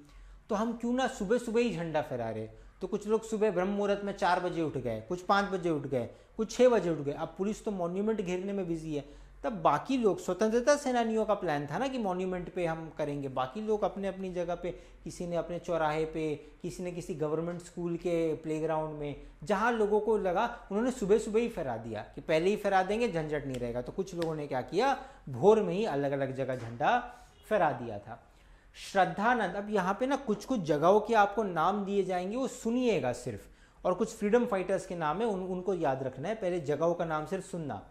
A: तो हम क्यों ना सुबह सुबह ही झंडा फहरा रहे। तो कुछ लोग सुबह ब्रह्म मुहूर्त में 4 बजे उठ गए, कुछ 5 बजे उठ गए, कुछ 6 बजे उठ गए। अब पुलिस तो मॉन्यूमेंट घेरने में बिजी है। तब बाकी लोग, स्वतंत्रता सेनानियों का प्लान था ना कि मॉन्यूमेंट पे हम करेंगे, बाकी लोग अपने अपनी जगह पे, किसी ने अपने चौराहे पे, किसी ने किसी गवर्नमेंट स्कूल के प्लेग्राउंड में, जहाँ लोगों को लगा, उन्होंने सुबह सुबह ही फहरा दिया कि पहले ही फहरा देंगे, झंझट नहीं रहेगा। तो कुछ लोगों ने क्या किया, भोर में ही अलग अलग जगह झंडा फहरा दिया था। श्रद्धानंद, अब यहाँ पे ना कुछ कुछ जगहों के आपको नाम दिए जाएंगे, वो सुनिएगा सिर्फ, और कुछ फ्रीडम फाइटर्स के नाम है, उनको याद रखना है, पहले जगहों का नाम सिर्फ सुनना।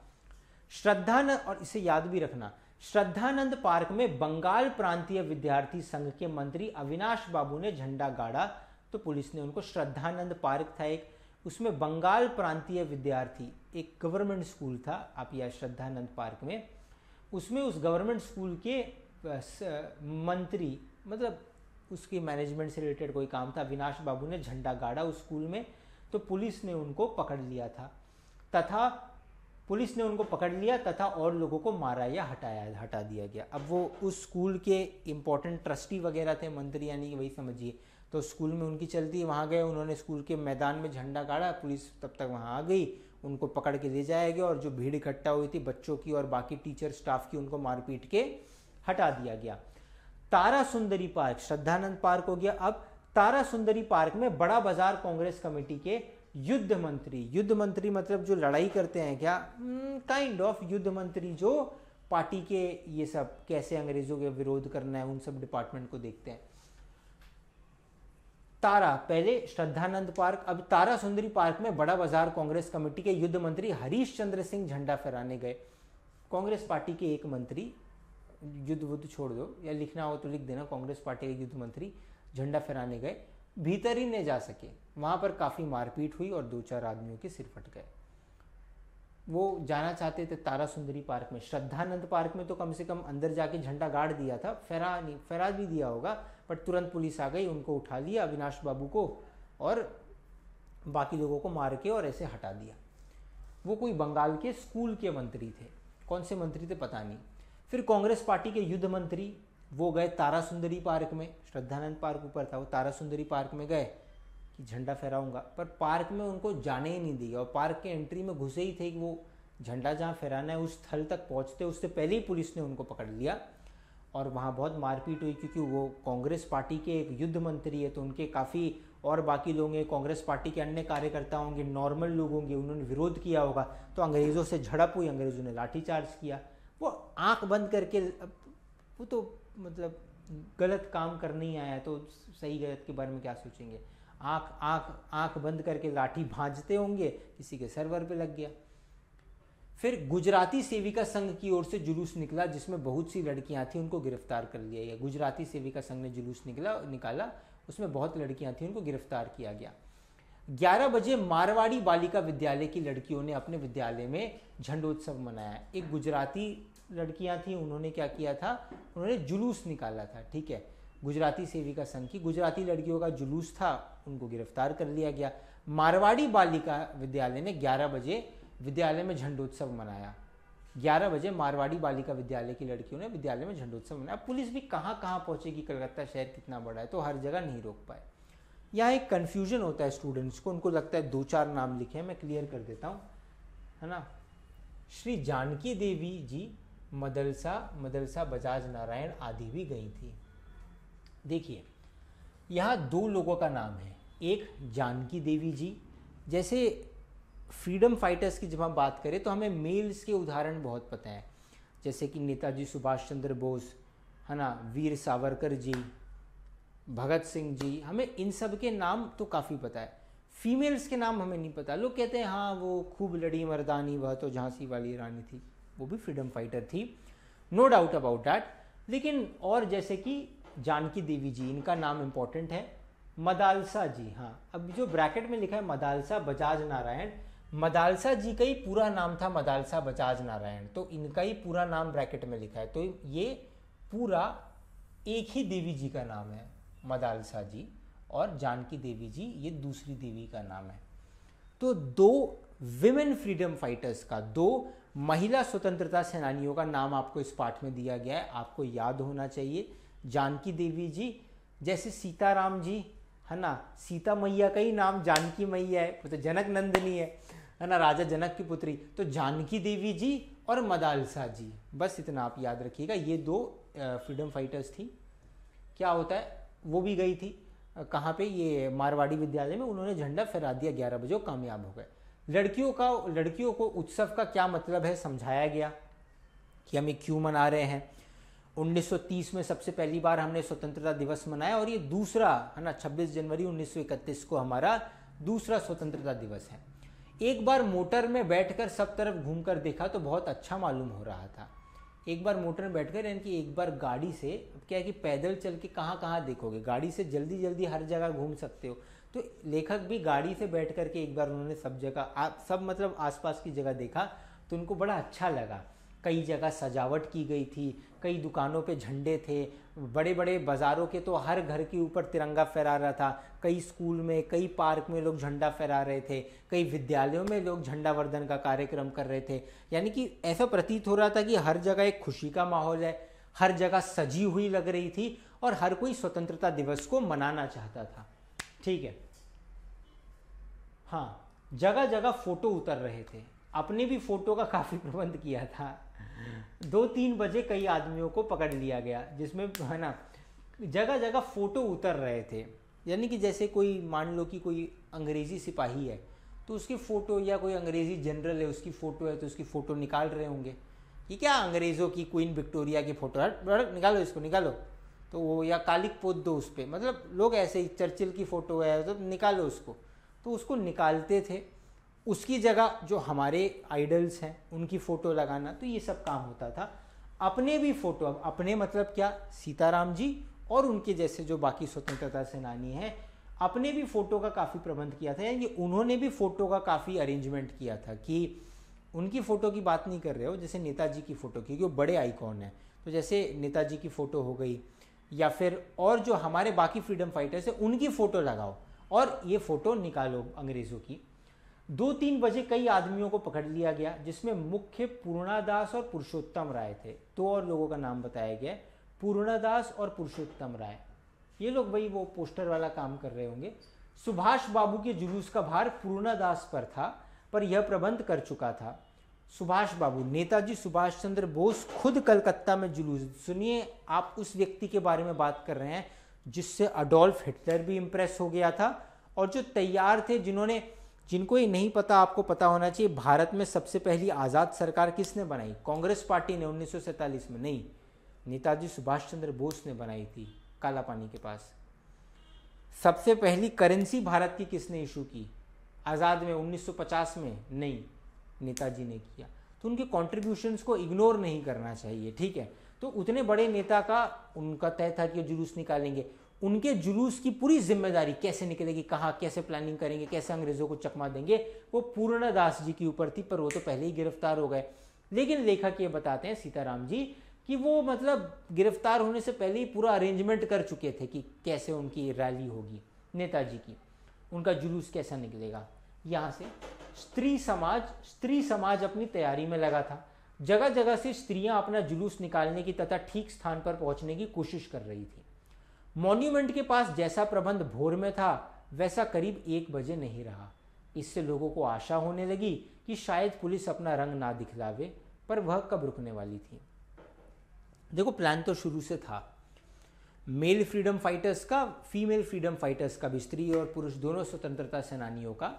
A: श्रद्धानंद, और इसे याद भी रखना, श्रद्धानंद पार्क में बंगाल प्रांतीय विद्यार्थी संघ के मंत्री अविनाश बाबू ने झंडा गाड़ा। तो पुलिस ने उनको, श्रद्धानंद पार्क था एक, उसमें बंगाल प्रांतीय विद्यार्थी, एक गवर्नमेंट स्कूल था, आप या श्रद्धानंद पार्क में, उसमें उस गवर्नमेंट स्कूल के मंत्री, मतलब उसकी मैनेजमेंट से रिलेटेड कोई काम था, अविनाश बाबू ने झंडा गाड़ा उस स्कूल में। तो पुलिस ने उनको पकड़ लिया था, तथा और लोगों को मारा या हटा दिया गया। अब वो उस स्कूल के इंपॉर्टेंट ट्रस्टी वगैरह थे, मंत्री यानी कि वही समझिए। तो स्कूल में उनकी चलती, वहाँ गए, उन्होंने स्कूल के मैदान में झंडा गाड़ा, पुलिस तब तक वहाँ आ गई, उनको पकड़ के ले जाया गया, और जो भीड़ इकट्ठा हुई थी बच्चों की और बाकी टीचर स्टाफ की, उनको मार पीट के हटा दिया गया। तारा सुंदरी पार्क, श्रद्धानंद पार्क हो गया। अब तारा सुंदरी पार्क में बड़ा बाजार कांग्रेस कमेटी के युद्ध मंत्री मतलब जो लड़ाई करते हैं, क्या काइंड ऑफ युद्ध मंत्री, जो पार्टी के ये सब कैसे अंग्रेजों के विरोध करना है, उन सब डिपार्टमेंट को देखते हैं। तारा, पहले श्रद्धानंद पार्क, अब तारा सुंदरी पार्क में बड़ा बाजार कांग्रेस कमेटी के युद्ध मंत्री हरीश चंद्र सिंह झंडा फहराने गए। कांग्रेस पार्टी के एक मंत्री, युद्ध वुद्ध छोड़ दो, या लिखना हो तो लिख देना, कांग्रेस पार्टी के युद्ध मंत्री झंडा फहराने गए, भीतर ही नहीं जा सके, वहां पर काफी मारपीट हुई और 2-4 आदमियों के सिर फट गए। वो जाना चाहते थे तारा सुंदरी पार्क में। श्रद्धानंद पार्क में तो कम से कम अंदर जाके झंडा गाड़ दिया था, फहरा भी दिया होगा, पर तुरंत पुलिस आ गई, उनको उठा लिया, अविनाश बाबू को और बाकी लोगों को मार के और ऐसे हटा दिया। वो कोई बंगाल के स्कूल के मंत्री थे, कौन से मंत्री थे पता नहीं। फिर कांग्रेस पार्टी के युद्ध मंत्री वो गए तारा सुंदरी पार्क में, श्रद्धानंद पार्क ऊपर था, वो तारा सुंदरी पार्क में गए कि झंडा फहराऊंगा, पर पार्क में उनको जाने ही नहीं दिया, और पार्क के एंट्री में घुसे ही थे कि वो झंडा जहाँ फहराना है उस स्थल तक पहुँचते उससे पहले ही पुलिस ने उनको पकड़ लिया, और वहाँ बहुत मारपीट हुई, क्योंकि वो कांग्रेस पार्टी के एक युद्ध मंत्री है, तो उनके काफ़ी और बाकी लोग हैं, कांग्रेस पार्टी के अन्य कार्यकर्ता होंगे, नॉर्मल लोग होंगे, उन्होंने विरोध किया होगा, तो अंग्रेज़ों से झड़प हुई, अंग्रेज़ों ने लाठीचार्ज किया। वो आंख बंद करके, वो तो मतलब गलत काम करने ही आया, तो सही गलत के बारे में क्या सोचेंगे, आंख बंद करके लाठी भांजते होंगे, किसी के सर्वर पे लग गया। फिर गुजराती सेविका संघ की ओर से जुलूस निकला, जिसमें बहुत सी लड़कियां थी, उनको गिरफ्तार कर लिया गया। गुजराती सेविका संघ ने जुलूस निकाला, उसमें बहुत लड़कियां थी, उनको गिरफ्तार किया गया। 11 बजे मारवाड़ी बालिका विद्यालय की लड़कियों ने अपने विद्यालय में झंडोत्सव मनाया। एक गुजराती लड़कियां थी, उन्होंने क्या किया था, उन्होंने जुलूस निकाला था, ठीक है, गुजराती सेविका संघ की गुजराती लड़कियों का जुलूस था, उनको गिरफ्तार कर लिया गया। मारवाड़ी बालिका विद्यालय ने 11 बजे विद्यालय में झंडोत्सव मनाया। 11 बजे मारवाड़ी बालिका विद्यालय की लड़कियों ने विद्यालय में झंडोत्सव मनाया। पुलिस भी कहाँ कहाँ पहुंचेगी, कलकत्ता शहर कितना बड़ा है, तो हर जगह नहीं रोक पाए। यहाँ एक कन्फ्यूजन होता है स्टूडेंट्स को, उनको लगता है 2-4 नाम लिखे हैं, मैं क्लियर कर देता हूँ, है ना। श्री जानकी देवी जी मदरसा बजाज नारायण आदि भी गई थी। देखिए यहाँ 2 लोगों का नाम है, एक जानकी देवी जी, जैसे फ्रीडम फाइटर्स की जब हम बात करें तो हमें मेल्स के उदाहरण बहुत पता है, जैसे कि नेताजी सुभाष चंद्र बोस, है ना, वीर सावरकर जी, भगत सिंह जी, हमें इन सब के नाम तो काफ़ी पता है। फीमेल्स के नाम हमें नहीं पता। लोग कहते हैं हाँ वो खूब लड़ी मर्दानी, वह तो झांसी वाली रानी थी, वो भी फ्रीडम फाइटर थी, नो डाउट अबाउट दैट। लेकिन और जैसे कि जानकी देवी जी, इनका नाम इंपॉर्टेंट है। मदालसा जी, हाँ, अब जो ब्रैकेट में लिखा है मदालसा बजाज नारायण, मदालसा जी का ही पूरा नाम था मदालसा बजाज नारायण, तो इनका ही पूरा नाम ब्रैकेट में लिखा है, तो ये पूरा एक ही देवी जी का नाम है, मदालसा जी, और जानकी देवी जी ये दूसरी देवी का नाम है। तो 2 विमेन फ्रीडम फाइटर्स का, 2 महिला स्वतंत्रता सेनानियों का नाम आपको इस पाठ में दिया गया है, आपको याद होना चाहिए। जानकी देवी जी, जैसे सीताराम जी है ना, सीता मैया का ही नाम जानकी मैया है, वो तो जनक नंदिनी है ना, राजा जनक की पुत्री, तो जानकी देवी जी और मदालसा जी, बस इतना आप याद रखिएगा। ये 2 फ्रीडम फाइटर्स थी। क्या होता है, वो भी गई थी कहाँ पे, ये मारवाड़ी विद्यालय में, उन्होंने झंडा फहरा दिया 11 बजे, कामयाब हो गए। लड़कियों को उत्सव का क्या मतलब है समझाया गया कि हम ये क्यों मना रहे हैं। 1930 में सबसे पहली बार हमने स्वतंत्रता दिवस मनाया और ये दूसरा है ना, 26 जनवरी 1931 को हमारा दूसरा स्वतंत्रता दिवस है। एक बार मोटर में बैठकर सब तरफ घूमकर देखा तो बहुत अच्छा मालूम हो रहा था। एक बार मोटर में बैठकर, यानी कि एक बार गाड़ी से, क्या है कि पैदल चल के कहाँ कहाँ देखोगे, गाड़ी से जल्दी जल्दी हर जगह घूम सकते हो, तो लेखक भी गाड़ी से बैठ करके एक बार उन्होंने सब जगह, सब मतलब आसपास की जगह देखा तो उनको बड़ा अच्छा लगा। कई जगह सजावट की गई थी, कई दुकानों पे झंडे थे, बड़े बड़े बाज़ारों के तो हर घर के ऊपर तिरंगा फहरा रहा था, कई स्कूल में, कई पार्क में लोग झंडा फहरा रहे थे, कई विद्यालयों में लोग झंडावर्धन का कार्यक्रम कर रहे थे। यानी कि ऐसा प्रतीत हो रहा था कि हर जगह एक खुशी का माहौल है, हर जगह सजी हुई लग रही थी और हर कोई स्वतंत्रता दिवस को मनाना चाहता था। ठीक है, हाँ, जगह जगह फोटो उतर रहे थे, अपने भी फोटो का काफ़ी प्रबंध किया था। 2-3 बजे कई आदमियों को पकड़ लिया गया, जिसमें है ना जगह जगह फोटो उतर रहे थे। यानी कि जैसे कोई, मान लो कि कोई अंग्रेज़ी सिपाही है तो उसकी फ़ोटो, या कोई अंग्रेज़ी जनरल है उसकी फ़ोटो है तो उसकी फ़ोटो निकाल रहे होंगे कि क्या अंग्रेज़ों की क्वीन विक्टोरिया की फ़ोटो है, निकालो इसको निकालो, तो वो, या कालिक पोत दो उस पर, मतलब लोग ऐसे ही, चर्चिल की फ़ोटो है तो निकालो उसको, तो उसको निकालते थे। उसकी जगह जो हमारे आइडल्स हैं उनकी फ़ोटो लगाना, तो ये सब काम होता था। अपने भी फ़ोटो, अपने मतलब क्या, सीताराम जी और उनके जैसे जो बाकी स्वतंत्रता सेनानी हैं, अपने भी फ़ोटो का काफ़ी प्रबंध किया था, यानी उन्होंने भी फ़ोटो का काफ़ी अरेंजमेंट किया था कि उनकी फ़ोटो की बात नहीं कर रहे हो, जैसे नेताजी की फ़ोटो, क्योंकि वो बड़े आइकॉन हैं, तो जैसे नेताजी की फ़ोटो हो गई, या फिर और जो हमारे बाकी फ्रीडम फाइटर्स हैं उनकी फ़ोटो लगाओ और ये फ़ोटो निकालो अंग्रेज़ों की। 2-3 बजे कई आदमियों को पकड़ लिया गया, जिसमें मुख्य पूर्णादास और पुरुषोत्तम राय थे। 2 और लोगों का नाम बताया गया, पूर्णादास और पुरुषोत्तम राय। ये लोग भाई वो पोस्टर वाला काम कर रहे होंगे। सुभाष बाबू के जुलूस का भार पूर्णादास पर था, पर यह प्रबंध कर चुका था सुभाष बाबू। नेताजी सुभाष चंद्र बोस खुद कलकत्ता में जुलूस, सुनिए, आप उस व्यक्ति के बारे में बात कर रहे हैं जिससे अडोल्फ हिटलर भी इंप्रेस हो गया था, और जो तैयार थे, जिनको ये नहीं पता, आपको पता होना चाहिए, भारत में सबसे पहली आज़ाद सरकार किसने बनाई? कांग्रेस पार्टी ने 1947 में, नहीं, नेताजी सुभाष चंद्र बोस ने बनाई थी काला पानी के पास। सबसे पहली करेंसी भारत की किसने इशू की आज़ाद में? 1950 में, नहीं, नेताजी ने किया। तो उनके कॉन्ट्रीब्यूशंस को इग्नोर नहीं करना चाहिए, ठीक है। तो उतने बड़े नेता का, उनका तय था कि जुलूस निकालेंगे। उनके जुलूस की पूरी जिम्मेदारी कैसे निकलेगी, कहाँ, कैसे प्लानिंग करेंगे, कैसे अंग्रेजों को चकमा देंगे, वो पूर्णदास जी की ऊपर थी, पर वो तो पहले ही गिरफ्तार हो गए। लेकिन लेखक ये बताते हैं, सीताराम जी, कि वो मतलब गिरफ्तार होने से पहले ही पूरा अरेंजमेंट कर चुके थे कि कैसे उनकी रैली होगी नेताजी की, उनका जुलूस कैसा निकलेगा। यहाँ से स्त्री समाज अपनी तैयारी में लगा था। जगह जगह से स्त्रियां अपना जुलूस निकालने की तथा ठीक स्थान पर पहुंचने की कोशिश कर रही थी। मॉन्यूमेंट के पास जैसा प्रबंध भोर में था वैसा करीब 1 बजे नहीं रहा। इससे लोगों को आशा होने लगी कि शायद पुलिस अपना रंग ना दिखलावे, पर वह कब रुकने वाली थी। देखो, प्लान तो शुरू से था, मेल फ्रीडम फाइटर्स का, फीमेल फ्रीडम फाइटर्स का भी, स्त्री और पुरुष दोनों स्वतंत्रता सेनानियों का।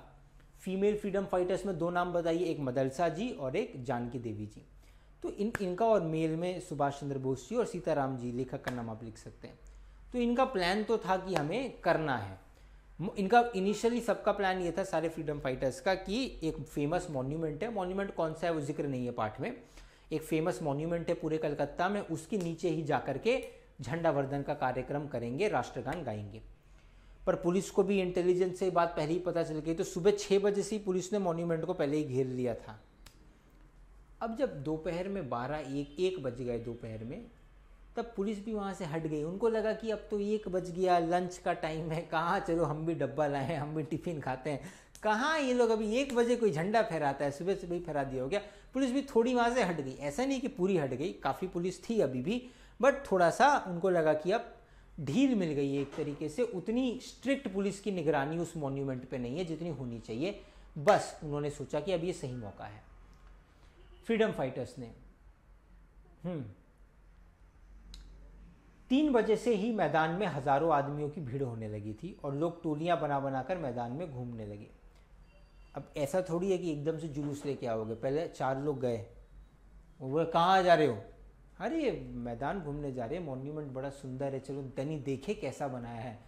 A: फीमेल फ्रीडम फाइटर्स में 2 नाम बताइए, एक मदलसा जी और एक जानकी देवी जी। तो इनका, और मेल में सुभाष चंद्र बोस जी और सीताराम जी, लेखक का नाम आप लिख सकते हैं। तो इनका प्लान तो था कि हमें करना है। इनका इनिशियली सबका प्लान ये था, सारे फ्रीडम फाइटर्स का, कि एक फेमस मॉन्यूमेंट है, मॉन्यूमेंट कौन सा है वो जिक्र नहीं है पाठ में, एक फेमस मॉन्यूमेंट है पूरे कलकत्ता में, उसके नीचे ही जाकर के झंडावर्धन का कार्यक्रम करेंगे, राष्ट्रगान गाएंगे। पर पुलिस को भी इंटेलिजेंस से बात पहले ही पता चल गई, तो सुबह 6 बजे से ही पुलिस ने मॉन्यूमेंट को पहले ही घेर लिया था। अब जब दोपहर में 12-1 बज गए दोपहर में, तब पुलिस भी वहाँ से हट गई। उनको लगा कि अब तो 1 बज गया, लंच का टाइम है, कहाँ, चलो हम भी डब्बा लाए हैं, हम भी टिफ़िन खाते हैं, कहाँ ये लोग, अभी 1 बजे कोई झंडा फहराता है, सुबह सुबह ही फहरा दिया हो गया। पुलिस भी थोड़ी वहाँ से हट गई, ऐसा नहीं कि पूरी हट गई, काफ़ी पुलिस थी अभी भी, बट थोड़ा सा उनको लगा कि अब ढील मिल गई है एक तरीके से। उतनी स्ट्रिक्ट पुलिस की निगरानी उस मॉन्यूमेंट पे नहीं है जितनी होनी चाहिए। बस उन्होंने सोचा कि अब ये सही मौका है। फ्रीडम फाइटर्स ने 3 बजे से ही मैदान में हजारों आदमियों की भीड़ होने लगी थी और लोग टोलियां बना बनाकर मैदान में घूमने लगे। अब ऐसा थोड़ी है कि एकदम से जुलूस लेके आओगे, पहले 4 लोग गए, वो कहाँ जा रहे हो, अरे ये मैदान घूमने जा रहे हैं, मॉन्यूमेंट बड़ा सुंदर है, चलो तनी देखे कैसा बनाया है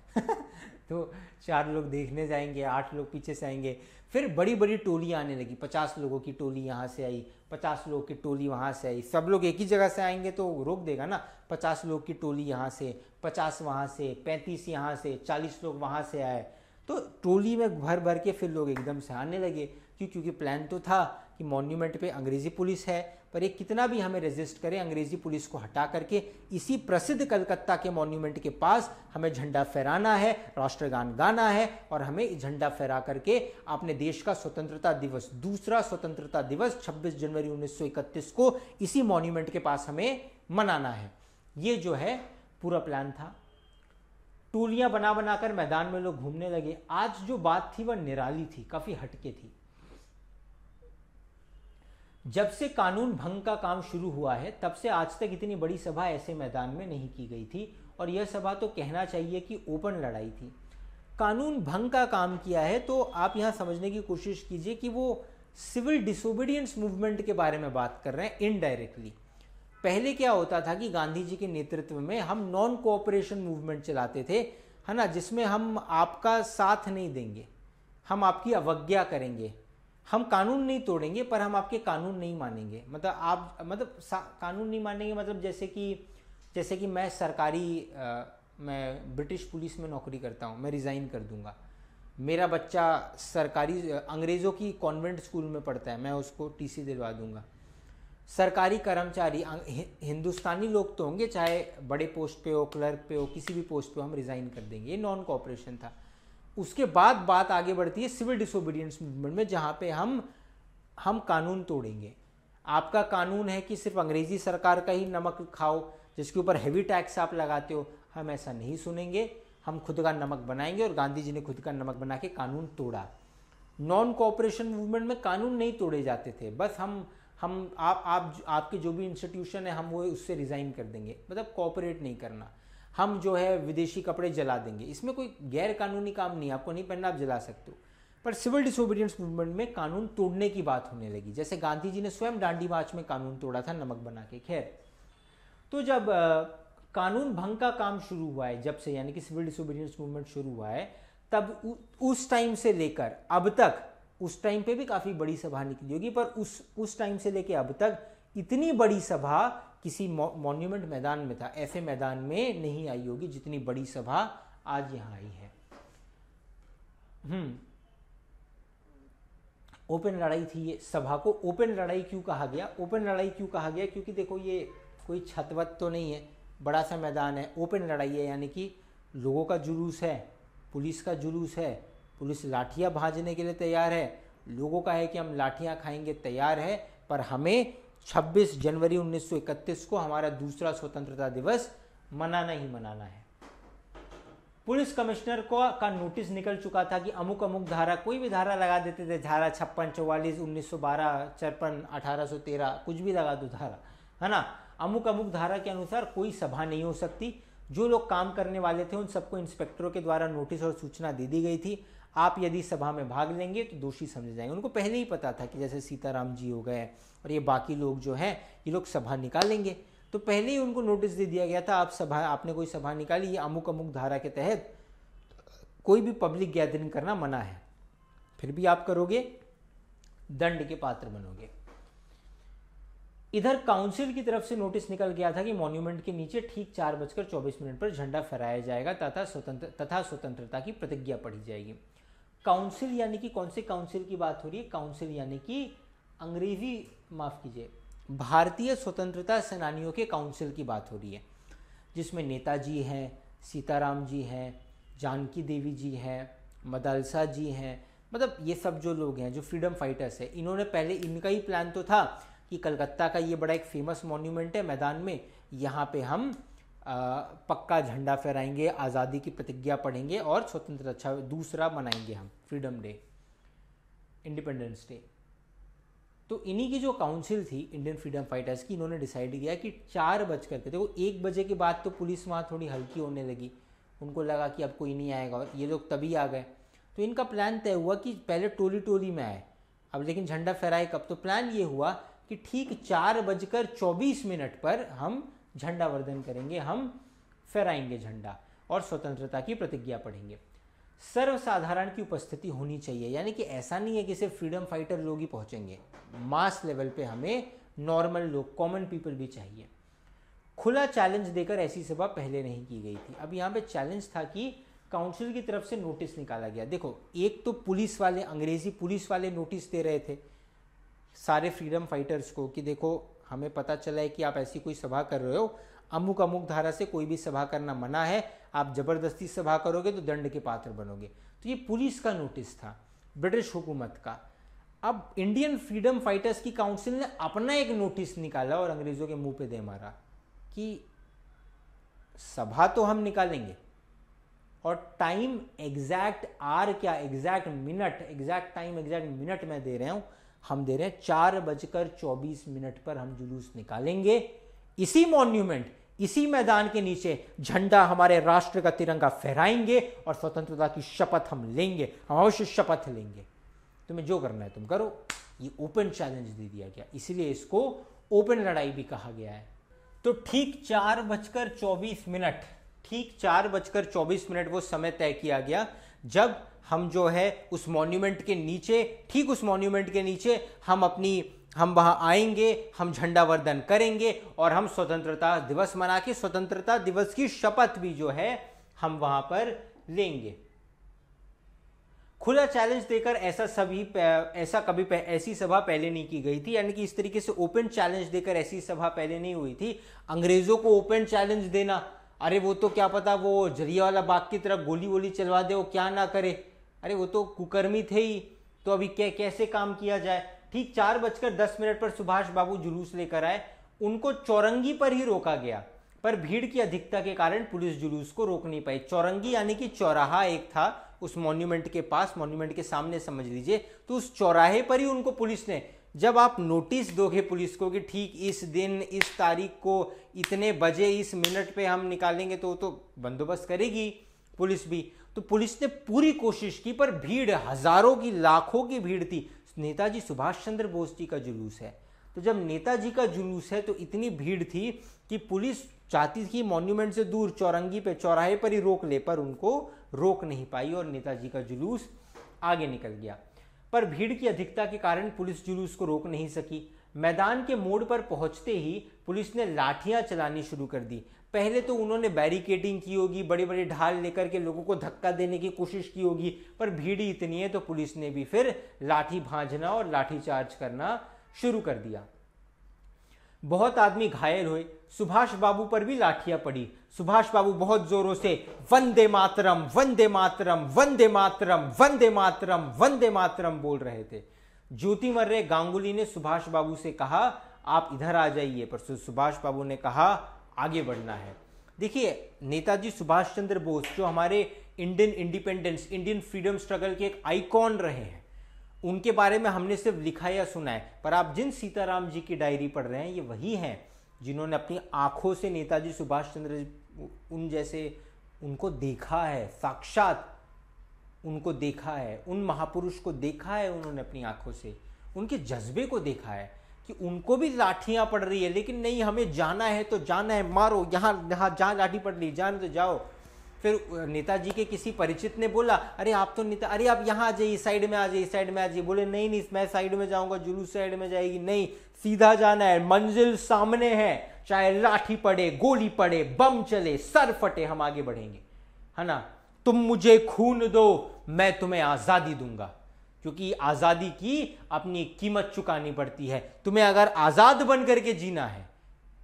A: तो 4 लोग देखने जाएंगे, 8 लोग पीछे से आएंगे, फिर बड़ी बड़ी टोलियाँ आने लगी। 50 लोगों की टोली यहाँ से आई, 50 लोगों की टोली वहाँ से आई। सब लोग एक ही जगह से आएंगे तो रोक देगा ना। 50 लोग की टोली यहाँ से, 50 वहाँ से, 35 यहाँ से, 40 लोग वहाँ से आए, तो टोली में भर भर के फिर लोग एकदम से आने लगे। क्योंकि प्लान तो था कि मॉन्यूमेंट पे अंग्रेजी पुलिस है, पर ये कितना भी हमें रेजिस्ट करे, अंग्रेजी पुलिस को हटा करके इसी प्रसिद्ध कलकत्ता के मॉन्यूमेंट के पास हमें झंडा फहराना है, राष्ट्रगान गाना है, और हमें झंडा फहरा करके अपने देश का स्वतंत्रता दिवस, दूसरा स्वतंत्रता दिवस 26 जनवरी 1931 को इसी मॉन्यूमेंट के पास हमें मनाना है। ये जो है पूरा प्लान था। टोलियां बना बनाकर मैदान में लोग घूमने लगे। आज जो बात थी वह निराली थी, काफी हटके थी। जब से कानून भंग का काम शुरू हुआ है तब से आज तक इतनी बड़ी सभा ऐसे मैदान में नहीं की गई थी, और यह सभा तो कहना चाहिए कि ओपन लड़ाई थी। कानून भंग का काम किया है तो आप यहां समझने की कोशिश कीजिए कि वो सिविल डिसोबीडियंस मूवमेंट के बारे में बात कर रहे हैं इनडायरेक्टली। पहले क्या होता था कि गांधी जी के नेतृत्व में हम नॉन कोऑपरेशन मूवमेंट चलाते थे, है ना, जिसमें हम आपका साथ नहीं देंगे, हम आपकी अवज्ञा करेंगे, हम कानून नहीं तोड़ेंगे पर हम आपके कानून नहीं मानेंगे। मतलब आप कानून नहीं मानेंगे, मतलब जैसे कि मैं मैं ब्रिटिश पुलिस में नौकरी करता हूँ, मैं रिज़ाइन कर दूंगा। मेरा बच्चा सरकारी अंग्रेज़ों की कॉन्वेंट स्कूल में पढ़ता है, मैं उसको टीसी दिलवा दूंगा। सरकारी कर्मचारी हिंदुस्तानी लोग तो होंगे, चाहे बड़े पोस्ट पे हो, क्लर्क पे हो, किसी भी पोस्ट पे हो, हम रिज़ाइन कर देंगे। ये नॉन कोऑपरेशन था। उसके बाद बात आगे बढ़ती है सिविल डिसोबीडियंस मूवमेंट में, जहां पे हम कानून तोड़ेंगे। आपका कानून है कि सिर्फ अंग्रेजी सरकार का ही नमक खाओ, जिसके ऊपर हैवी टैक्स आप लगाते हो, हम ऐसा नहीं सुनेंगे, हम खुद का नमक बनाएंगे। और गांधी जी ने खुद का नमक बना के कानून तोड़ा। नॉन कोऑपरेशन मूवमेंट में कानून नहीं तोड़े जाते थे, बस आपके जो भी इंस्टीट्यूशन है हम वो उससे रिजाइन कर देंगे, मतलब कोऑपरेट नहीं करना। हम जो है विदेशी कपड़े जला देंगे, इसमें कोई गैर कानूनी काम नहीं, आपको नहीं पहनना आप जला सकते हो। पर सिविल डिसोबीडियंस मूवमेंट में कानून तोड़ने की बात होने लगी। जैसे गांधी जी ने स्वयं दांडी मार्च में कानून तोड़ा था नमक बना के। खैर, तो जब कानून भंग का काम शुरू हुआ है, जब से यानी कि सिविल डिसोबीडियंस मूवमेंट शुरू हुआ है, तब उस टाइम से लेकर अब तक, उस टाइम पे भी काफी बड़ी सभा निकली होगी, पर उस टाइम से लेकर अब तक इतनी बड़ी सभा किसी मॉन्यूमेंट मैदान में था, ऐसे मैदान में नहीं आई होगी जितनी बड़ी सभा आज यहां आई है। ओपन लड़ाई थी ये। सभा को ओपन लड़ाई क्यों कहा गया? ओपन लड़ाई क्यों कहा गया? क्योंकि देखो ये कोई छतवत तो नहीं है, बड़ा सा मैदान है, ओपन लड़ाई है, यानी कि लोगों का जुलूस है, पुलिस का जुलूस है, पुलिस लाठियां भाजने के लिए तैयार है, लोगों का है कि हम लाठियां खाएंगे तैयार है, पर हमें 26 जनवरी 1931 को हमारा दूसरा स्वतंत्रता दिवस मनाना ही मनाना है। पुलिस कमिश्नर का नोटिस निकल चुका था कि अमुक अमुक धारा, कोई भी धारा लगा देते थे, धारा 56, 44, 1912, 54, 1813, कुछ भी लगा दो धारा, है ना। अमुक अमुक धारा के अनुसार कोई सभा नहीं हो सकती। जो लोग काम करने वाले थे उन सबको इंस्पेक्टरों के द्वारा नोटिस और सूचना दे दी गई थी, आप यदि सभा में भाग लेंगे तो दोषी समझे जाएंगे। उनको पहले ही पता था कि जैसे सीताराम जी हो गए और ये बाकी लोग जो हैं, ये लोग सभा निकालेंगे, तो पहले ही उनको नोटिस दे दिया गया था, आपने कोई सभा निकाली, ये अमुक अमुक धारा के तहत कोई भी पब्लिक गैदरिंग करना मना है, फिर भी आप करोगे दंड के पात्र बनोगे। इधर काउंसिल की तरफ से नोटिस निकल गया था कि मॉन्यूमेंट के नीचे ठीक 4:24 पर झंडा फहराया जाएगा तथा स्वतंत्रता की प्रतिज्ञा पढ़ी जाएगी। काउंसिल यानी कि कौन से काउंसिल की बात हो रही है? काउंसिल यानी कि भारतीय स्वतंत्रता सेनानियों के काउंसिल की बात हो रही है, जिसमें नेताजी हैं, सीताराम जी हैं, जानकी देवी जी हैं, मदलसा जी हैं, मतलब ये सब जो लोग हैं जो फ्रीडम फाइटर्स हैं, इन्होंने पहले, इनका ही प्लान तो था कि कलकत्ता का ये बड़ा एक फेमस मॉन्यूमेंट है मैदान में, यहाँ पे हम पक्का झंडा फहराएंगे, आज़ादी की प्रतिज्ञा पढ़ेंगे और स्वतंत्रता दूसरा मनाएंगे हम, फ्रीडम डे, इंडिपेंडेंस डे। तो इन्हीं की जो काउंसिल थी इंडियन फ्रीडम फाइटर्स की, इन्होंने डिसाइड किया कि 4 बज करके, देखो 1 बजे के बाद तो पुलिस वहाँ थोड़ी हल्की होने लगी, उनको लगा कि अब कोई नहीं आएगा, और ये लोग तभी आ गए। तो इनका प्लान तय हुआ कि पहले टोली टोली में आए, अब लेकिन झंडा फहराए कब? तो प्लान ये हुआ कि ठीक 4:24 पर हम झंडा वर्धन करेंगे, हम फहराएंगे झंडा और स्वतंत्रता की प्रतिज्ञा पढ़ेंगे। सर्वसाधारण की उपस्थिति होनी चाहिए, यानी कि ऐसा नहीं है कि सिर्फ फ्रीडम फाइटर लोग ही पहुंचेंगे, मास लेवल पे हमें नॉर्मल लोग, कॉमन पीपल भी चाहिए। खुला चैलेंज देकर ऐसी सभा पहले नहीं की गई थी। अब यहाँ पे चैलेंज था कि काउंसिल की तरफ से नोटिस निकाला गया। देखो, एक तो पुलिस वाले, अंग्रेजी पुलिस वाले नोटिस दे रहे थे सारे फ्रीडम फाइटर्स को कि देखो हमें पता चला है कि आप ऐसी कोई सभा कर रहे हो, अमुक अमुक धारा से कोई भी सभा करना मना है, आप जबरदस्ती सभा करोगे तो दंड के पात्र बनोगे। तो ये पुलिस का नोटिस था, ब्रिटिश हुकूमत का। अब इंडियन फ्रीडम फाइटर्स की काउंसिल ने अपना एक नोटिस निकाला और अंग्रेजों के मुंह पे दे मारा कि सभा तो हम निकालेंगे और टाइम एग्जैक्ट आर क्या, exact minute, exact time exact minute मैं दे रहा हूं, हम दे रहे हैं 4:24 पर हम जुलूस निकालेंगे, इसी मॉन्यूमेंट, इसी मैदान के नीचे झंडा, हमारे राष्ट्र का तिरंगा फहराएंगे और स्वतंत्रता की शपथ हम लेंगे, हम अवश्य शपथ लेंगे, तुम्हें जो करना है तुम करो। ये ओपन चैलेंज दे दिया गया, इसीलिए इसको ओपन लड़ाई भी कहा गया है। तो ठीक 4:24, ठीक 4:24 वो समय तय किया गया जब हम जो है उस मॉन्यूमेंट के नीचे, ठीक उस मॉन्यूमेंट के नीचे हम वहां आएंगे, हम झंडा वर्धन करेंगे और हम स्वतंत्रता दिवस मना के स्वतंत्रता दिवस की शपथ भी जो है हम वहां पर लेंगे। खुला चैलेंज देकर ऐसी सभा पहले नहीं की गई थी, यानी कि इस तरीके से ओपन चैलेंज देकर ऐसी सभा पहले नहीं हुई थी। अंग्रेजों को ओपन चैलेंज देना, अरे वो तो क्या पता वो जलियांवाला बाग की तरह गोली वोली चलवा दे, वो क्या ना करे, अरे वो तो कुकर्मी थे ही, तो अभी कैसे काम किया जाए। ठीक 4:10 पर सुभाष बाबू जुलूस लेकर आए, उनको चौरंगी पर ही रोका गया, पर भीड़ की अधिकता के कारण पुलिस जुलूस को रोक नहीं पाई। चौरंगी यानी कि चौराहा एक था उस मॉन्यूमेंट के पास, मॉन्यूमेंट के सामने समझ लीजिए, तो उस चौराहे पर ही उनको पुलिस ने, जब आप नोटिस दोगे पुलिस को कि ठीक इस दिन, इस तारीख को, इतने बजे, इस मिनट पे हम निकालेंगे, तो बंदोबस्त करेगी पुलिस भी। तो पुलिस ने पूरी कोशिश की, पर भीड़, हजारों की, लाखों की भीड़ थी। नेताजी सुभाष चंद्र बोस जी का जुलूस है, तो जब नेताजी का जुलूस है तो इतनी भीड़ थी कि पुलिस चाहती थी मॉन्यूमेंट से दूर चौरंगी पे, चौराहे पर ही रोक ले, पर उनको रोक नहीं पाई और नेताजी का जुलूस आगे निकल गया। पर भीड़ की अधिकता के कारण पुलिस जुलूस को रोक नहीं सकी। मैदान के मोड़ पर पहुंचते ही पुलिस ने लाठियां चलानी शुरू कर दी। पहले तो उन्होंने बैरिकेडिंग की होगी, बड़े बड़े ढाल लेकर के लोगों को धक्का देने की कोशिश की होगी, पर भीड़ ही इतनी है तो पुलिस ने भी फिर लाठी भांजना और लाठी चार्ज करना शुरू कर दिया। बहुत आदमी घायल हुए, सुभाष बाबू पर भी लाठियां पड़ी। सुभाष बाबू बहुत जोरों से वंदे मातरम, वंदे मातरम, वंदे मातरम, वंदे मातरम, वंदे मातरम बोल रहे थे। ज्योतिमर्रे गांगुली ने सुभाष बाबू से कहा आप इधर आ जाइए, पर सुभाष बाबू ने कहा आगे बढ़ना है। देखिए, नेताजी सुभाष चंद्र बोस जो हमारे Indian independence, Indian freedom struggle के एक आइकॉन रहे हैं, उनके बारे में हमने सिर्फ लिखा या सुना है, पर आप जिन सीताराम जी की डायरी पढ़ रहे हैं, ये वही हैं जिन्होंने अपनी आंखों से नेताजी सुभाष चंद्र उन जैसे उनको देखा है, साक्षात उनको देखा है, उन महापुरुष को देखा है उन्होंने अपनी आंखों से, उनके जज्बे को देखा है कि उनको भी लाठियां पड़ रही है, लेकिन नहीं, हमें जाना है तो जाना है, मारो, यहाँ जहाँ लाठी पड़ रही जाने तो जाओ। फिर नेताजी के किसी परिचित ने बोला अरे आप तो नेता, अरे आप यहाँ आ जाइए, साइड में आ जाइए, साइड में आ जाइए। बोले नहीं, मैं साइड में जाऊंगा, जुलूस साइड में जाएगी, नहीं, सीधा जाना है, मंजिल सामने है, चाहे लाठी पड़े, गोली पड़े, बम चले, सर फटे, हम आगे बढ़ेंगे, है ना। तुम मुझे खून दो, मैं तुम्हें आजादी दूंगा, क्योंकि आजादी की अपनी कीमत चुकानी पड़ती है। तुम्हें अगर आजाद बन करके जीना है,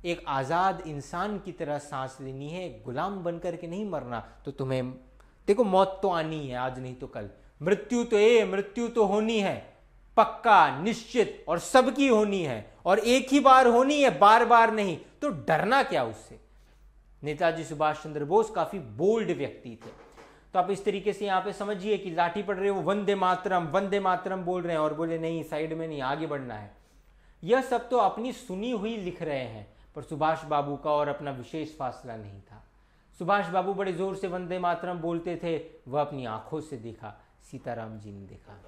A: एक आजाद इंसान की तरह सांस लेनी है, गुलाम बन करके नहीं मरना, तो तुम्हें देखो मौत तो आनी है, आज नहीं तो कल, मृत्यु तो होनी है, पक्का, निश्चित और सबकी होनी है, और एक ही बार होनी है, बार बार नहीं, तो डरना क्या उससे। नेताजी सुभाष चंद्र बोस काफी बोल्ड व्यक्ति थे। तो आप इस तरीके से यहां पे समझिए कि लाठी पड़ रही है, वो वंदे मातरम बोल रहे हैं और बोले नहीं, साइड में नहीं, आगे बढ़ना है। यह सब तो अपनी सुनी हुई लिख रहे हैं, पर सुभाष बाबू का और अपना विशेष फासला नहीं था। सुभाष बाबू बड़े जोर से वंदे मातरम बोलते थे, वह अपनी आंखों से देखा, सीताराम जी ने देखा।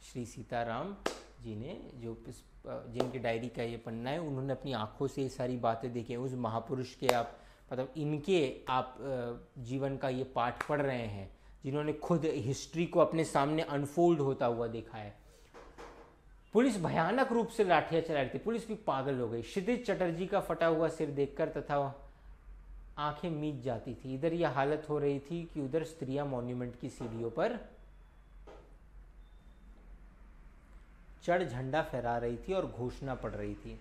A: श्री सीताराम जी ने, जो जिनकी डायरी का ये पन्ना है, उन्होंने अपनी आंखों से ये सारी बातें देखी। उस महापुरुष के आप मतलब इनके आप जीवन का ये पाठ पढ़ रहे हैं, जिन्होंने खुद हिस्ट्री को अपने सामने अनफोल्ड होता हुआ देखा है। पुलिस भयानक रूप से लाठियां चला रही थी, पुलिस भी पागल हो गई। क्षितिज चटर्जी का फटा हुआ सिर देखकर तथा आंखें मीच जाती थी। इधर यह हालत हो रही थी कि उधर स्त्रियां मॉन्यूमेंट की सीढ़ियों पर चढ़ झंडा फहरा रही थी और घोषणा पड़ रही थी।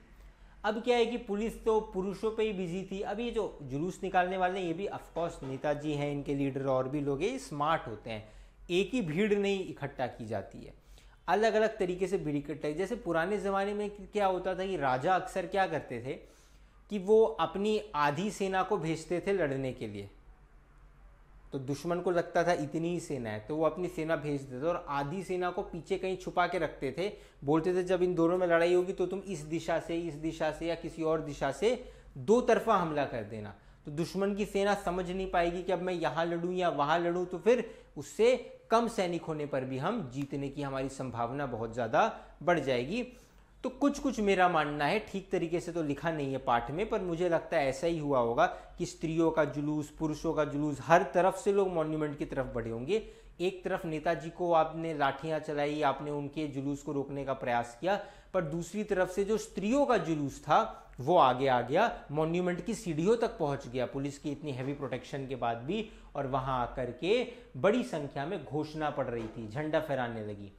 A: अब क्या है कि पुलिस तो पुरुषों पे ही बिजी थी। अब ये जो जुलूस निकालने वाले हैं, ये भी ऑफकोर्स नेताजी हैं, इनके लीडर और भी लोग हैं, स्मार्ट होते हैं। एक ही भीड़ नहीं इकट्ठा की जाती है, अलग अलग तरीके से भीड़ इकट्ठा। जैसे पुराने ज़माने में क्या होता था कि राजा अक्सर क्या करते थे कि वो अपनी आधी सेना को भेजते थे लड़ने के लिए। तो दुश्मन को लगता था इतनी ही सेना है, तो वो अपनी सेना भेज देते थे और आधी सेना को पीछे कहीं छुपा के रखते थे। बोलते थे जब इन दोनों में लड़ाई होगी तो तुम इस दिशा से या किसी और दिशा से दो तरफा हमला कर देना। तो दुश्मन की सेना समझ नहीं पाएगी कि अब मैं यहाँ लड़ूं या वहाँ लड़ूं, तो फिर उससे कम सैनिक होने पर भी हम जीतने की हमारी संभावना बहुत ज़्यादा बढ़ जाएगी। तो कुछ मेरा मानना है, ठीक तरीके से तो लिखा नहीं है पाठ में, पर मुझे लगता है ऐसा ही हुआ होगा कि स्त्रियों का जुलूस, पुरुषों का जुलूस, हर तरफ से लोग मॉन्यूमेंट की तरफ बढ़े होंगे। एक तरफ नेताजी को आपने लाठियां चलाई, आपने उनके जुलूस को रोकने का प्रयास किया, पर दूसरी तरफ से जो स्त्रियों का जुलूस था वो आगे आ गया, मॉन्यूमेंट की सीढ़ियों तक पहुंच गया पुलिस की इतनी हैवी प्रोटेक्शन के बाद भी, और वहां आकर के बड़ी संख्या में घोषणा पड़ रही थी, झंडा फहराने लगी।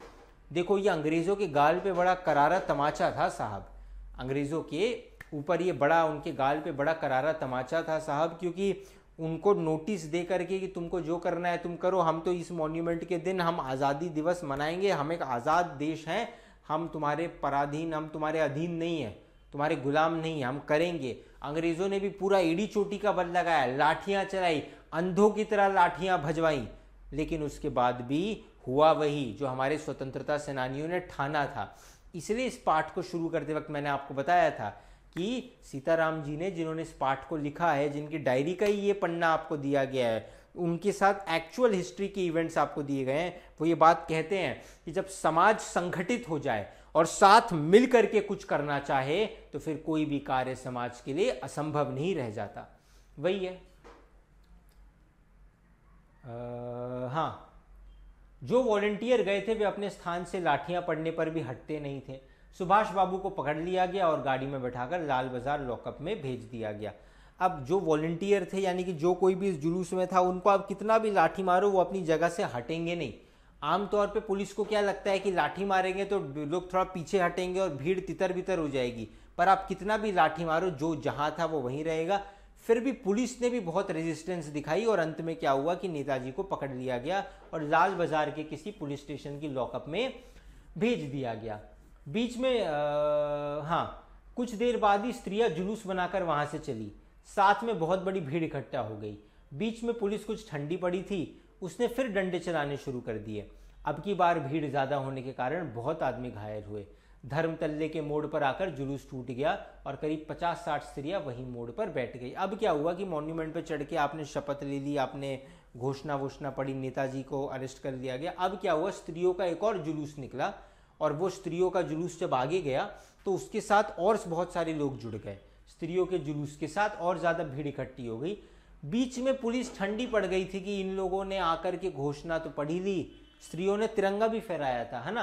A: देखो, ये अंग्रेजों के गाल पे बड़ा करारा तमाचा था साहब, अंग्रेजों के ऊपर ये बड़ा, उनके गाल पे बड़ा करारा तमाचा था साहब, क्योंकि उनको नोटिस दे करके कि तुमको जो करना है तुम करो, हम तो इस मॉन्यूमेंट के दिन हम आज़ादी दिवस मनाएंगे, हम एक आज़ाद देश हैं, हम तुम्हारे पराधीन, हम तुम्हारे अधीन नहीं है, तुम्हारे गुलाम नहीं है, हम करेंगे। अंग्रेजों ने भी पूरा एड़ी चोटी का बल लगाया, लाठियां चलाई, अंधों की तरह लाठियां भजवाई, लेकिन उसके बाद भी हुआ वही जो हमारे स्वतंत्रता सेनानियों ने ठाना था। इसलिए इस पाठ को शुरू करते वक्त मैंने आपको बताया था कि सीताराम जी ने, जिन्होंने इस पाठ को लिखा है, जिनकी डायरी का ही ये पन्ना आपको दिया गया है, उनके साथ एक्चुअल हिस्ट्री के इवेंट्स आपको दिए गए हैं, वो ये बात कहते हैं कि जब समाज संगठित हो जाए और साथ मिल करके कुछ करना चाहे तो फिर कोई भी कार्य समाज के लिए असंभव नहीं रह जाता। वही है। हाँ, जो वॉलंटियर गए थे वे अपने स्थान से लाठियां पड़ने पर भी हटते नहीं थे। सुभाष बाबू को पकड़ लिया गया और गाड़ी में बैठाकर लाल बाजार लॉकअप में भेज दिया गया। अब जो वॉलंटियर थे, यानी कि जो कोई भी इस जुलूस में था, उनको आप कितना भी लाठी मारो वो अपनी जगह से हटेंगे नहीं। आमतौर पे पुलिस को क्या लगता है कि लाठी मारेंगे तो लोग थोड़ा पीछे हटेंगे और भीड़ तितर बितर हो जाएगी, पर आप कितना भी लाठी मारो, जो जहां था वो वहीं रहेगा। फिर भी पुलिस ने भी बहुत रेजिस्टेंस दिखाई और अंत में क्या हुआ कि नेताजी को पकड़ लिया गया और लाल बाजार के किसी पुलिस स्टेशन की लॉकअप में भेज दिया गया। बीच में कुछ देर बाद ही स्त्रियां जुलूस बनाकर वहां से चली, साथ में बहुत बड़ी भीड़ इकट्ठा हो गई। बीच में पुलिस कुछ ठंडी पड़ी थी, उसने फिर डंडे चलाने शुरू कर दिए। अब की बार भीड़ ज्यादा होने के कारण बहुत आदमी घायल हुए। धर्मतल्ले के मोड़ पर आकर जुलूस टूट गया और करीब 50-60 स्त्रियां वहीं मोड़ पर बैठ गई। अब क्या हुआ कि मॉन्यूमेंट पर चढ़ के आपने शपथ ले ली, आपने घोषणा पड़ी, नेताजी को अरेस्ट कर लिया गया। अब क्या हुआ, स्त्रियों का एक और जुलूस निकला और वो स्त्रियों का जुलूस जब आगे गया तो उसके साथ और बहुत सारे लोग जुड़ गए। स्त्रियों के जुलूस के साथ और ज्यादा भीड़ इकट्ठी हो गई। बीच में पुलिस ठंडी पड़ गई थी कि इन लोगों ने आकर के घोषणा तो पढ़ी ली, स्त्रियों ने तिरंगा भी फहराया था, है ना।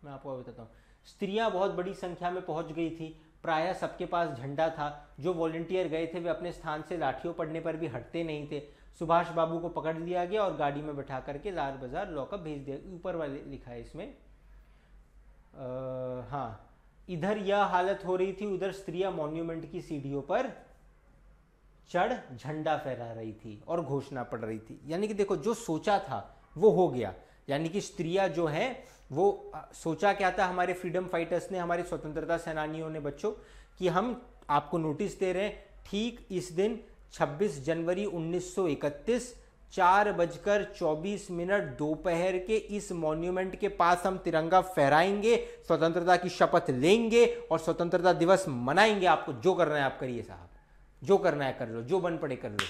A: मैं आपको बताता हूँ, स्त्रियां बहुत बड़ी संख्या में पहुंच गई थी, प्रायः सबके पास झंडा था। जो वॉलंटियर गए थे वे अपने स्थान से लाठियों पड़ने पर भी हटते नहीं थे। सुभाष बाबू को पकड़ लिया गया और गाड़ी में बैठा करके लाल बाजार लॉकअप भेज दिया। ऊपर वाले लिखा है इसमें। इधर यह हालत हो रही थी, उधर स्त्रियां मॉन्यूमेंट की सीढ़ियों पर चढ़ झंडा फहरा रही थी और घोषणा पढ़ रही थी। यानी कि देखो, जो सोचा था वो हो गया। यानी कि स्त्रियां जो हैं वो सोचा क्या था हमारे फ्रीडम फाइटर्स ने, हमारे स्वतंत्रता सेनानियों ने बच्चों, कि हम आपको नोटिस दे रहे हैं ठीक इस दिन 26 जनवरी 1931 4:24 दोपहर के इस मॉन्यूमेंट के पास हम तिरंगा फहराएंगे, स्वतंत्रता की शपथ लेंगे और स्वतंत्रता दिवस मनाएंगे। आपको जो करना है आप करिए साहब, जो करना है कर लो, जो बन पड़े कर लो।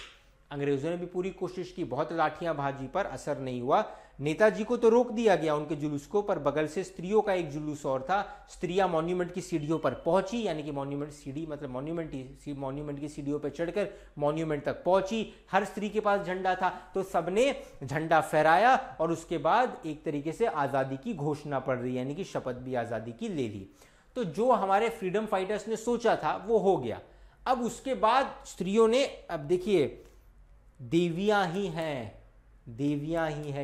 A: अंग्रेजों ने भी पूरी कोशिश की, बहुत लाठियां भाजी पर असर नहीं हुआ। नेताजी को तो रोक दिया गया उनके जुलूस को, पर बगल से स्त्रियों का एक जुलूस और था। स्त्रियां मॉन्यूमेंट की सीढ़ियों पर पहुंची, यानी कि मॉन्यूमेंट सीढ़ी मतलब मॉन्यूमेंट की सीढ़ियों पर चढ़कर मॉन्यूमेंट तक पहुंची। हर स्त्री के पास झंडा था, तो सबने झंडा फहराया और उसके बाद एक तरीके से आजादी की घोषणा पड़ रही, यानी कि शपथ भी आजादी की ले ली। तो जो हमारे फ्रीडम फाइटर्स ने सोचा था वो हो गया। अब उसके बाद स्त्रियों ने, अब देखिए, देवियां ही हैं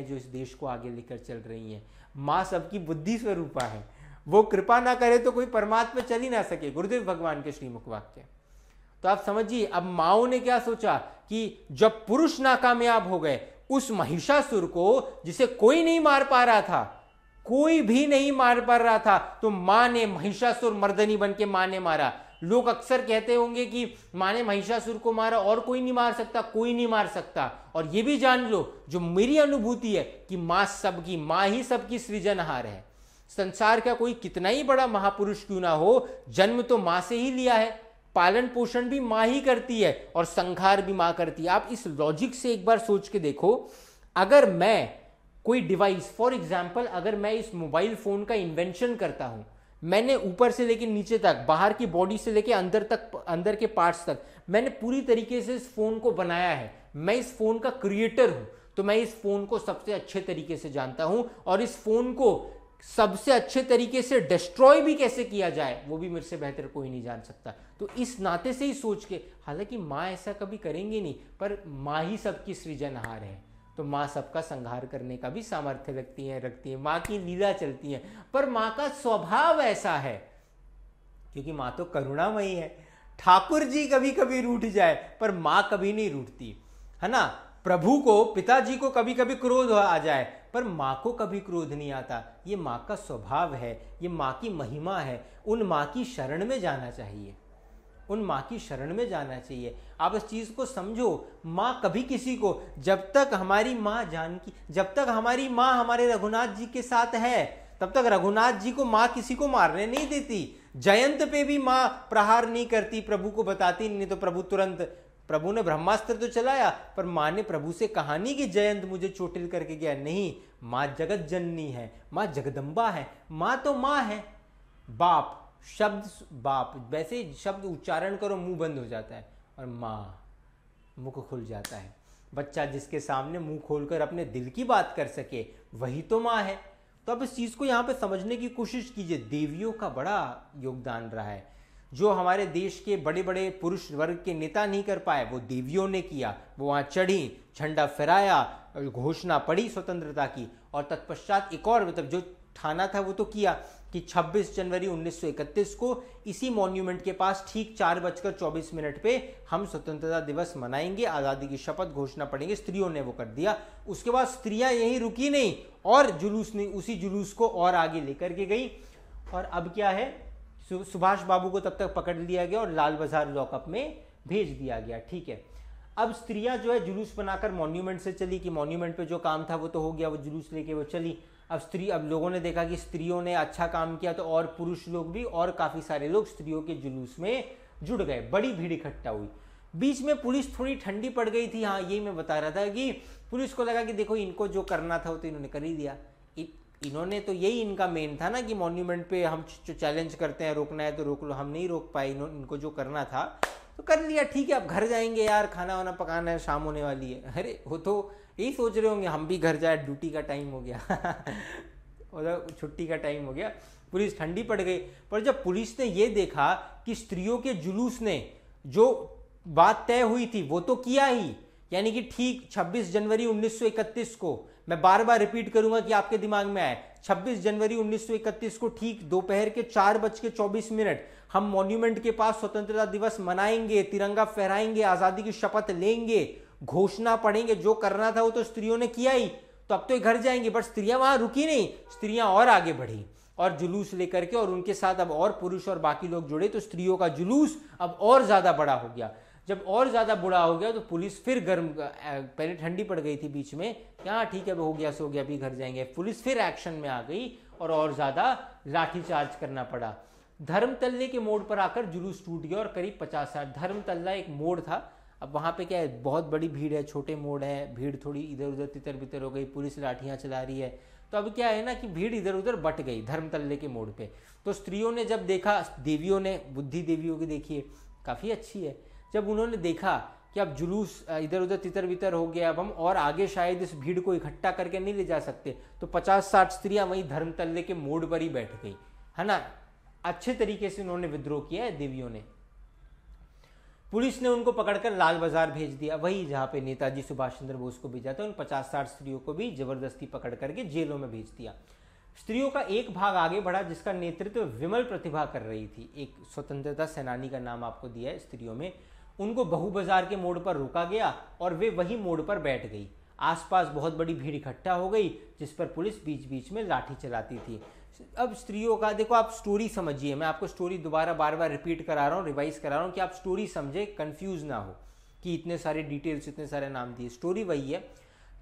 A: जो इस देश को आगे लेकर चल रही हैं। मां सबकी बुद्धि स्वरूपा है, वो कृपा ना करे तो कोई परमात्मा चल ही ना सके, गुरुदेव भगवान के श्रीमुख वाक्य। तो आप समझिए, अब माओ ने क्या सोचा कि जब पुरुष नाकामयाब हो गए, उस महिषासुर को जिसे कोई नहीं मार पा रहा था, कोई भी नहीं मार पा रहा था, तो मां ने महिषासुर मर्दनी बन के मां ने मारा। लोग अक्सर कहते होंगे कि मां ने महिषासुर को मारा और कोई नहीं मार सकता, कोई नहीं मार सकता। और ये भी जान लो, जो मेरी अनुभूति है कि मां सबकी, मां ही सबकी सृजनहार है। संसार का कोई कितना ही बड़ा महापुरुष क्यों ना हो, जन्म तो मां से ही लिया है, पालन पोषण भी मां ही करती है और संहार भी मां करती है। आप इस लॉजिक से एक बार सोच के देखो, अगर मैं कोई डिवाइस, फॉर एग्जाम्पल अगर मैं इस मोबाइल फोन का इन्वेंशन करता हूं, मैंने ऊपर से लेकर नीचे तक, बाहर की बॉडी से लेकर अंदर तक, अंदर के पार्ट्स तक, मैंने पूरी तरीके से इस फोन को बनाया है, मैं इस फोन का क्रिएटर हूं, तो मैं इस फोन को सबसे अच्छे तरीके से जानता हूं और इस फोन को सबसे अच्छे तरीके से डिस्ट्रॉय भी कैसे किया जाए वो भी मेरे से बेहतर कोई नहीं जान सकता। तो इस नाते से ही सोच के, हालांकि मां ऐसा कभी करेंगे नहीं, पर मां ही सबकी सृजनहार है, तो मां सबका संहार करने का भी सामर्थ्य रखती है, मां की लीला चलती है। पर मां का स्वभाव ऐसा है, क्योंकि मां तो करुणामयी है। ठाकुर जी कभी कभी रूठ जाए पर मां कभी नहीं रूठती, है ना। प्रभु को, पिताजी को कभी कभी क्रोध आ जाए पर मां को कभी क्रोध नहीं आता। ये मां का स्वभाव है, ये मां की महिमा है। उन मां की शरण में जाना चाहिए, उन मां की शरण में जाना चाहिए। आप इस चीज को समझो, मां कभी किसी को, जब तक हमारी मां जानकी, जब तक हमारी मां हमारे रघुनाथ जी के साथ है, तब तक रघुनाथ जी को मां किसी को मारने नहीं देती। जयंत पे भी मां प्रहार नहीं करती, प्रभु को बताती नहीं, तो प्रभु तुरंत, प्रभु ने ब्रह्मास्त्र तो चलाया पर मां ने प्रभु से कहा नहीं कि जयंत मुझे चोटिल करके गया, नहीं। मां जगत जननी है, मां जगदम्बा है, मां तो मां है। बाप शब्द, बाप वैसे शब्द उच्चारण करो मुंह बंद हो जाता है, और मां मुख खुल जाता है। बच्चा जिसके सामने मुंह खोलकर अपने दिल की बात कर सके वही तो मां है। तो अब इस चीज को यहां पे समझने की कोशिश कीजिए। देवियों का बड़ा योगदान रहा है, जो हमारे देश के बड़े बड़े पुरुष वर्ग के नेता नहीं कर पाए वो देवियों ने किया। वो वहां चढ़ी, झंडा फहराया, घोषणा पड़ी स्वतंत्रता की, और तत्पश्चात एक और, मतलब जो ठाना था वो तो किया कि 26 जनवरी 1931 को इसी मॉन्यूमेंट के पास ठीक 4:24 पे हम स्वतंत्रता दिवस मनाएंगे, आजादी की शपथ घोषणा पढ़ेंगे। स्त्रियों ने वो कर दिया। उसके बाद स्त्रियां यहीं रुकी नहीं और जुलूस ने, उसी जुलूस को और आगे लेकर के गई। और अब क्या है, सुभाष बाबू को तब तक पकड़ लिया गया और लाल बाजार लॉकअप में भेज दिया गया। ठीक है, अब स्त्रियां जो है जुलूस बनाकर मॉन्यूमेंट से चली, कि मॉन्यूमेंट पे जो काम था वो तो हो गया, वो जुलूस लेके वो चली। अब लोगों ने देखा कि स्त्रियों ने अच्छा काम किया, तो और पुरुष लोग भी, और काफी सारे लोग स्त्रियों के जुलूस में जुड़ गए। बड़ी भीड़ इकट्ठा हुई। बीच में पुलिस थोड़ी ठंडी पड़ गई थी। हाँ, ये मैं बता रहा था कि पुलिस को लगा कि देखो इनको जो करना था वो तो इन्होंने कर ही दिया। इन्होंने तो यही इनका मेन था ना कि मॉन्यूमेंट पे हम चैलेंज करते हैं, रोकना है तो रोक लो। हम नहीं रोक पाए, इनको जो करना था तो कर लिया। ठीक है, अब घर जाएंगे यार, खाना वाना पकाना है, शाम होने वाली है। अरे वो तो यही सोच रहे होंगे हम भी घर जाए, ड्यूटी का टाइम हो गया और छुट्टी का टाइम हो गया। पुलिस ठंडी पड़ गई। पर जब पुलिस ने ये देखा कि स्त्रियों के जुलूस ने जो बात तय हुई थी वो तो किया ही, यानी कि ठीक 26 जनवरी 1931 को, मैं बार बार रिपीट करूंगा कि आपके दिमाग में आए, 26 जनवरी 1931 को ठीक दोपहर के 4:24 हम मॉन्यूमेंट के पास स्वतंत्रता दिवस मनाएंगे, तिरंगा फहराएंगे, आजादी की शपथ लेंगे, घोषणा पढ़ेंगे। जो करना था वो तो स्त्रियों ने किया ही, तो अब तो ये घर जाएंगे। बट स्त्रियां वहां रुकी नहीं, स्त्रियां और आगे बढ़ी और जुलूस लेकर के, और उनके साथ अब और पुरुष और बाकी लोग जुड़े, तो स्त्रियों का जुलूस अब और ज्यादा बड़ा हो गया। जब और ज्यादा बुरा हो गया तो पुलिस फिर गर्म, पहले ठंडी पड़ गई थी बीच में, यहाँ ठीक है हो गया सो गया, अभी घर जाएंगे। पुलिस फिर एक्शन में आ गई और ज्यादा लाठीचार्ज करना पड़ा। धर्मतल्ले के मोड़ पर आकर जुलूस टूट गया और करीब 50-60, धर्मतल्ला एक मोड़ था, अब वहां पे क्या है, बहुत बड़ी भीड़ है, छोटे मोड़ है, भीड़ थोड़ी इधर उधर तितर बितर हो गई, पुलिस लाठियां चला रही है, तो अब क्या है ना कि भीड़ इधर उधर बट गई धर्मतल्ले के मोड़ पे। तो स्त्रियों ने जब देखा, देवियों ने, बुद्धि देवियों की देखिए काफी अच्छी है, जब उन्होंने देखा कि अब जुलूस इधर उधर तितर बितर हो गया, अब हम और आगे शायद इस भीड़ को इकट्ठा करके नहीं ले जा सकते, तो 50-60 स्त्रियां वहीं धर्मतल्ले के मोड़ पर ही बैठ गई, है ना। अच्छे तरीके से उन्होंने विद्रोह किया है देवियों ने। पुलिस ने उनको पकड़कर लाल बाजार भेज दिया, वही जहां पे नेताजी सुभाष चंद्र बोस को भेजा था, उन 50-60 स्त्रियों को भी जबरदस्ती पकड़ करके जेलों में भेज दिया। स्त्रियों का एक भाग आगे बढ़ा जिसका नेतृत्व विमल प्रतिभा कर रही थी, एक स्वतंत्रता सेनानी का नाम आपको दिया है स्त्रियों में। उनको बहु बाजार के मोड़ पर रोका गया और वे वही मोड़ पर बैठ गई। आसपास बहुत बड़ी भीड़ इकट्ठा हो गई जिस पर पुलिस बीच बीच में लाठी चलाती थी। अब स्त्रियों का देखो, आप स्टोरी समझिए, मैं आपको स्टोरी दोबारा बार बार रिपीट करा रहा हूँ, रिवाइज करा रहा हूँ कि आप स्टोरी समझे, कंफ्यूज ना हो कि इतने सारे डिटेल्स, इतने सारे नाम दिए। स्टोरी वही है,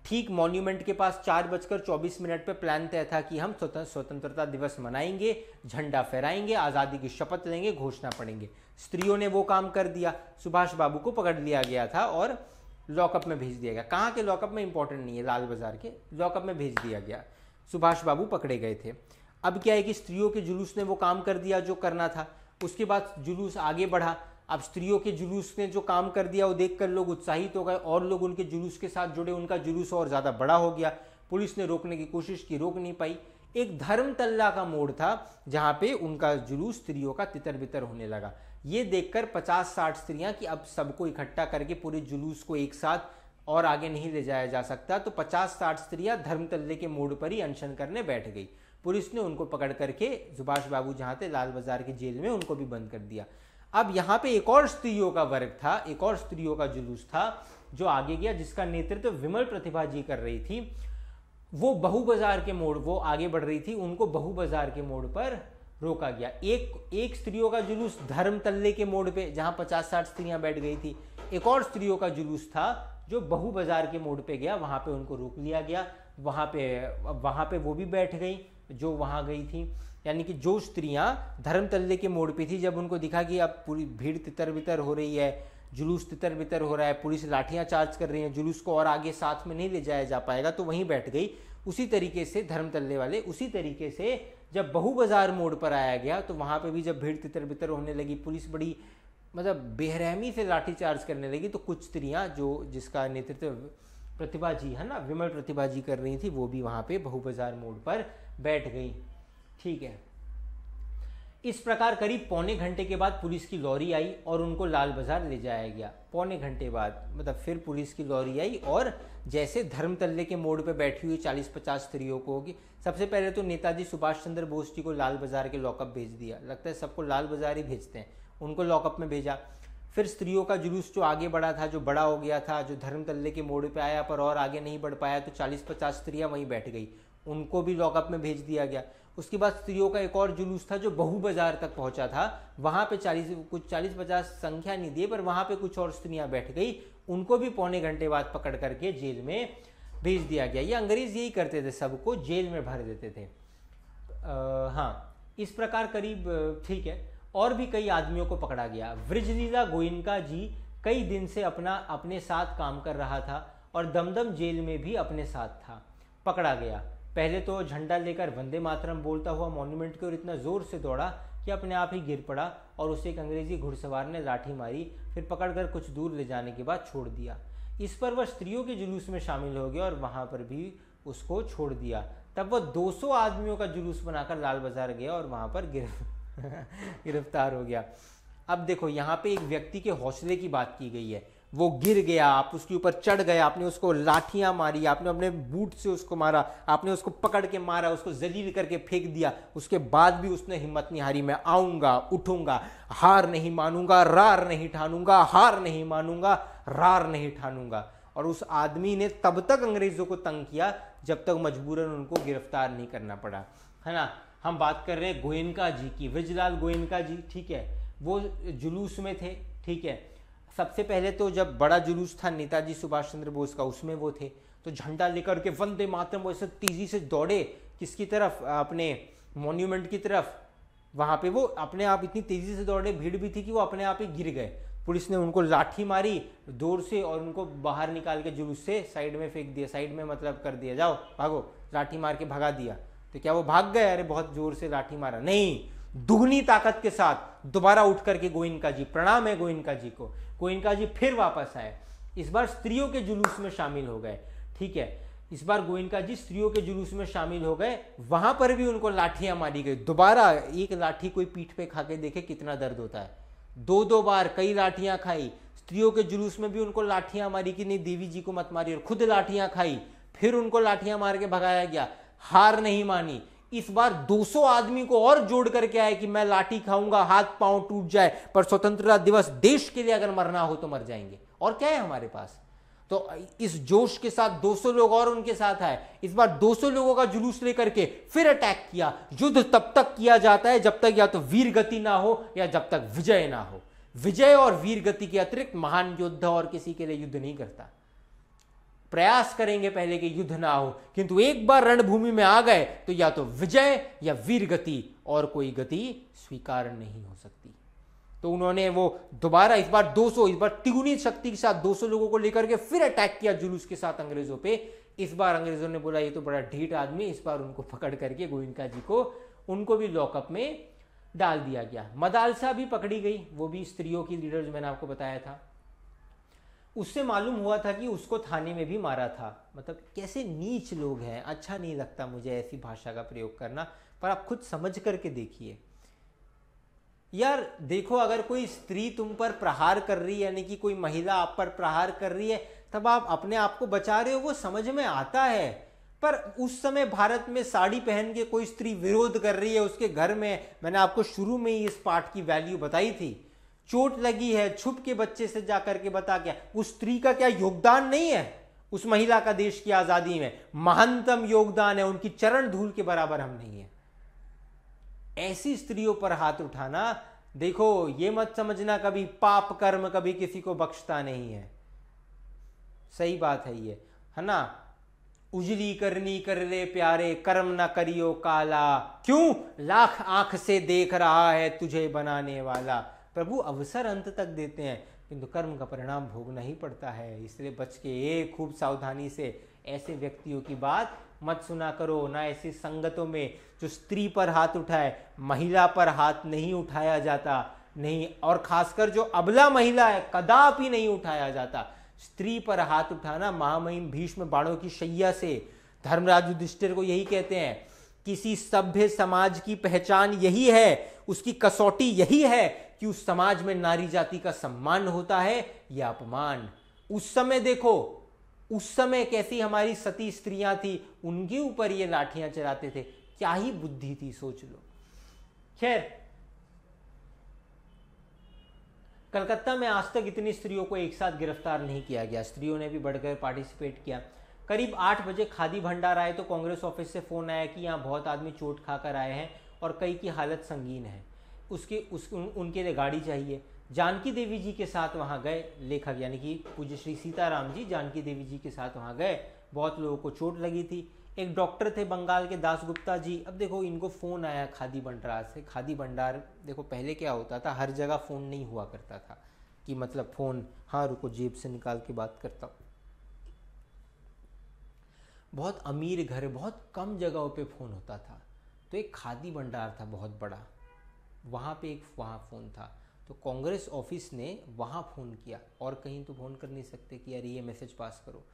A: ठीक मॉन्यूमेंट के पास 4:24 पे प्लान तय था कि हम स्वतंत्रता दिवस मनाएंगे, झंडा फहराएंगे, आजादी की शपथ लेंगे, घोषणा पढ़ेंगे। स्त्रियों ने वो काम कर दिया। सुभाष बाबू को पकड़ लिया गया था और लॉकअप में भेज दिया गया। कहाँ के लॉकअप में इंपॉर्टेंट नहीं है, लाल बाजार के लॉकअप में भेज दिया गया। सुभाष बाबू पकड़े गए थे। अब क्या है कि स्त्रियों के जुलूस ने वो काम कर दिया जो करना था। उसके बाद जुलूस आगे बढ़ा। अब स्त्रियों के जुलूस ने जो काम कर दिया वो देखकर लोग उत्साहित हो गए और लोग उनके जुलूस के साथ जुड़े, उनका जुलूस और ज्यादा बड़ा हो गया। पुलिस ने रोकने की कोशिश की, रोक नहीं पाई। एक धर्मतल्ला का मोड़ था जहां पे उनका जुलूस स्त्रियों का तितर बितर होने लगा। ये देखकर 50-60 स्त्रियां कि अब सबको इकट्ठा करके पूरे जुलूस को एक साथ और आगे नहीं ले जाया जा सकता, तो 50-60 स्त्रियां धर्मतल्ले के मोड़ पर ही अनशन करने बैठ गई। पुलिस ने उनको पकड़ करके सुभाष बाबू जहां थे लाल बाजार की जेल में, उनको भी बंद कर दिया। अब यहाँ पे एक और स्त्रियों का वर्ग था, एक और स्त्रियों का जुलूस था जो आगे गया, जिसका नेतृत्व विमल प्रतिभा जी कर रही थी। वो बहु बाजार के मोड़, वो आगे बढ़ रही थी, उनको बहु बाजार के मोड़ पर रोका गया। एक स्त्रियों का जुलूस धर्मतल्ले के मोड़ पे जहां 50-60 स्त्रियां बैठ गई थी। एक और स्त्रियों का जुलूस था जो बहु बाजार के मोड़ पे गया, वहां पे उनको रोक लिया गया। वहां पे वो भी बैठ गई जो वहां गई थी। यानी कि जो स्त्रियां धर्मतल्ले के मोड़ पे थी, जब उनको दिखा कि अब पूरी भीड़ तितर बितर हो रही है, जुलूस तितर बितर हो रहा है, पुलिस लाठियां चार्ज कर रही है, जुलूस को और आगे साथ में नहीं ले जाया जा पाएगा, तो वहीं बैठ गई। उसी तरीके से धर्मतल्ले वाले, उसी तरीके से जब बहु बाजार मोड़ पर आया गया तो वहां पे भी जब भीड़ तितर बितर होने लगी, पुलिस बड़ी मतलब बेरहमी से लाठी चार्ज करने लगी, तो कुछ स्त्रियां जिसका नेतृत्व प्रतिभा जी है ना, विमल प्रतिभा जी कर रही थी, वो भी वहां पे बहु बाजार मोड़ पर बैठ गई। ठीक है, इस प्रकार करीब पौने घंटे के बाद पुलिस की लॉरी आई और उनको लाल बाजार ले जाया गया। पौने घंटे बाद मतलब फिर पुलिस की लॉरी आई और जैसे धर्मतल्ले के मोड़ पे बैठी हुई 40-50 स्त्रियों को होगी, सबसे पहले तो नेताजी सुभाष चंद्र बोस जी को लाल बाजार के लॉकअप भेज दिया। लगता है सबको लाल बाजार ही भेजते हैं, उनको लॉकअप में भेजा। फिर स्त्रियों का जुलूस जो आगे बढ़ा था, जो बड़ा हो गया था, जो धर्मतल्ले के मोड़ पे आया पर और आगे नहीं बढ़ पाया, तो 40-50 स्त्रियां वहीं बैठ गई, उनको भी लॉकअप में भेज दिया गया। उसके बाद स्त्रियों का एक और जुलूस था जो बहु बाजार तक पहुंचा था, वहां पे 40-50 संख्या नहीं दी, पर वहां पे कुछ और स्त्रियां बैठ गई, उनको भी पौने घंटे बाद पकड़ करके जेल में भेज दिया गया। ये अंग्रेज यही करते थे, सबको जेल में भर देते थे। हाँ, इस प्रकार करीब ठीक है, और भी कई आदमियों को पकड़ा गया। वृजलीला गोयनका जी कई दिन से अपने साथ काम कर रहा था और दमदम जेल में भी अपने साथ था, पकड़ा गया। पहले तो झंडा लेकर वंदे मातरम बोलता हुआ मॉन्यूमेंट की ओर इतना जोर से दौड़ा कि अपने आप ही गिर पड़ा और उसे एक अंग्रेजी घुड़सवार ने लाठी मारी, फिर पकड़कर कुछ दूर ले जाने के बाद छोड़ दिया। इस पर वह स्त्रियों के जुलूस में शामिल हो गया और वहां पर भी उसको छोड़ दिया। तब वह 200 आदमियों का जुलूस बनाकर लाल बाजार गया और वहां पर गिरफ्तार हो गया। अब देखो, यहाँ पे एक व्यक्ति के हौसले की बात की गई है। वो गिर गया, आप उसके ऊपर चढ़ गए, आपने उसको लाठियां मारी, आपने अपने बूट से उसको मारा, आपने उसको पकड़ के मारा, उसको जलील करके फेंक दिया, उसके बाद भी उसने हिम्मत नहीं हारी। मैं आऊंगा, उठूंगा, हार नहीं मानूंगा, रार नहीं ठानूंगा, हार नहीं मानूंगा, रार नहीं ठानूंगा। और उस आदमी ने तब तक अंग्रेजों को तंग किया जब तक मजबूरन उनको गिरफ्तार नहीं करना पड़ा, है ना। हम बात कर रहे हैं गोयनका जी की, वृजलाल गोयनका जी, ठीक है। वो जुलूस में थे, ठीक है। सबसे पहले तो जब बड़ा जुलूस था नेताजी सुभाष चंद्र बोस का, उसमें वो थे, तो झंडा लेकर के वंदे मातरम वो ऐसे तेजी से दौड़े, किसकी तरफ, अपने मॉन्यूमेंट की तरफ। वहां पे वो अपने आप इतनी तेजी से दौड़े, भीड़ भी थी कि वो अपने आप ही गिर गए। पुलिस ने उनको लाठी मारी जोर से और उनको बाहर निकाल के जुलूस से साइड में फेंक दिया, साइड में मतलब कर दिया, जाओ भागो, लाठी मार के भगा दिया। तो क्या वो भाग गए? अरे बहुत जोर से लाठी मारा, नहीं, दुगनी ताकत के साथ दोबारा उठ करके गोयनका जी, प्रणाम है गोयनका जी को, गोयनका जी फिर वापस आए। इस बार स्त्रियों के जुलूस में शामिल हो गए, ठीक है। इस बार गोयनका जी स्त्रियों के जुलूस में शामिल हो गए, वहां पर भी उनको लाठियां मारी गई। दोबारा एक लाठी कोई पीठ पे खा के देखे कितना दर्द होता है। दो दो बार कई लाठियां खाई। स्त्रियों के जुलूस में भी उनको लाठियां मारी कि नहीं देवी जी को मत मारी, और खुद लाठियां खाई, फिर उनको लाठियां मार के भगाया गया, हार नहीं मानी। इस बार 200 आदमी को और जोड़ करके आए कि मैं लाठी खाऊंगा, हाथ पांव टूट जाए, पर स्वतंत्रता दिवस देश के लिए अगर मरना हो तो मर जाएंगे, और क्या है हमारे पास। तो इस जोश के साथ 200 लोग और उनके साथ आए। इस बार 200 लोगों का जुलूस लेकर के फिर अटैक किया। युद्ध तब तक किया जाता है जब तक या तो वीर गति ना हो या जब तक विजय ना हो। विजय और वीर गति के अतिरिक्त महान योद्धा और किसी के लिए युद्ध नहीं करता। प्रयास करेंगे पहले कि युद्ध ना हो, किंतु एक बार रणभूमि में आ गए तो या तो विजय या वीर गति, और कोई गति स्वीकार नहीं हो सकती। तो उन्होंने वो दोबारा इस बार 200, इस बार तिगुनी शक्ति के साथ 200 लोगों को लेकर के फिर अटैक किया जुलूस के साथ अंग्रेजों पे। इस बार अंग्रेजों ने बोला ये तो बड़ा ढीठ आदमी, इस बार उनको पकड़ करके गोयनका जी को, उनको भी लॉकअप में डाल दिया गया। मदालसा भी पकड़ी गई, वो भी स्त्रियों की लीडर जो मैंने आपको बताया था। उससे मालूम हुआ था कि उसको थाने में भी मारा था। मतलब कैसे नीच लोग हैं, अच्छा नहीं लगता मुझे ऐसी भाषा का प्रयोग करना, पर आप खुद समझ करके देखिए यार। देखो, अगर कोई स्त्री तुम पर प्रहार कर रही है, यानी कि कोई महिला आप पर प्रहार कर रही है, तब आप अपने आप को बचा रहे हो, वो समझ में आता है। पर उस समय भारत में साड़ी पहन के कोई स्त्री विरोध कर रही है उसके घर में, मैंने आपको शुरू में ही इस पाठ की वैल्यू बताई थी, चोट लगी है, छुप के बच्चे से जाकर के बता क्या, उस स्त्री का क्या योगदान नहीं है उस महिला का देश की आजादी में? महानतम योगदान है, उनकी चरण धूल के बराबर हम नहीं है। ऐसी स्त्रियों पर हाथ उठाना, देखो ये मत समझना कभी पाप कर्म कभी किसी को बख्शता नहीं है। सही बात है ये, है ना। उजली करनी कर ले प्यारे, कर्म ना करियो काला, क्यों लाख आंख से देख रहा है तुझे बनाने वाला। प्रभु अवसर अंत तक देते हैं, किंतु कर्म का परिणाम भोगना ही पड़ता है। इसलिए बच के खूब सावधानी से ऐसे व्यक्तियों की बात मत सुना करो, ना ऐसी संगतों में जो स्त्री पर हाथ उठाए। महिला पर हाथ नहीं उठाया जाता, नहीं, और खासकर जो अबला महिला है कदापि नहीं उठाया जाता। स्त्री पर हाथ उठाना, महामहिम भीष्म बाणों की शैया से धर्मराज युधिष्ठिर को यही कहते हैं, किसी सभ्य समाज की पहचान यही है, उसकी कसौटी यही है कि उस समाज में नारी जाति का सम्मान होता है या अपमान। उस समय देखो, उस समय कैसी हमारी सती स्त्रियां थी, उनके ऊपर ये लाठियां चलाते थे, क्या ही बुद्धि थी, सोच लो। खैर, कलकत्ता में आज तक इतनी स्त्रियों को एक साथ गिरफ्तार नहीं किया गया, स्त्रियों ने भी बढ़कर पार्टिसिपेट किया। करीब 8 बजे खादी भंडार आए तो कांग्रेस ऑफिस से फोन आया कि यहाँ बहुत आदमी चोट खाकर आए हैं और कई की हालत संगीन है, उनके लिए गाड़ी चाहिए। जानकी देवी जी के साथ वहाँ गए लेखक, यानी कि पूज्य श्री सीताराम जी जानकी देवी जी के साथ वहाँ गए। बहुत लोगों को चोट लगी थी। एक डॉक्टर थे बंगाल के दास गुप्ता जी। अब देखो, इनको फ़ोन आया खादी भंडार से। खादी भंडार, देखो पहले क्या होता था, हर जगह फ़ोन नहीं हुआ करता था कि मतलब फ़ोन, हाँ रुको जेब से निकाल के बात करता हूँ। बहुत अमीर घर, बहुत कम जगहों पे फ़ोन होता था। तो एक खादी भंडार था बहुत बड़ा, वहाँ पे वहाँ फ़ोन था। तो कांग्रेस ऑफिस ने वहाँ फ़ोन किया, और कहीं तो फ़ोन कर नहीं सकते कि अरे ये मैसेज पास करो।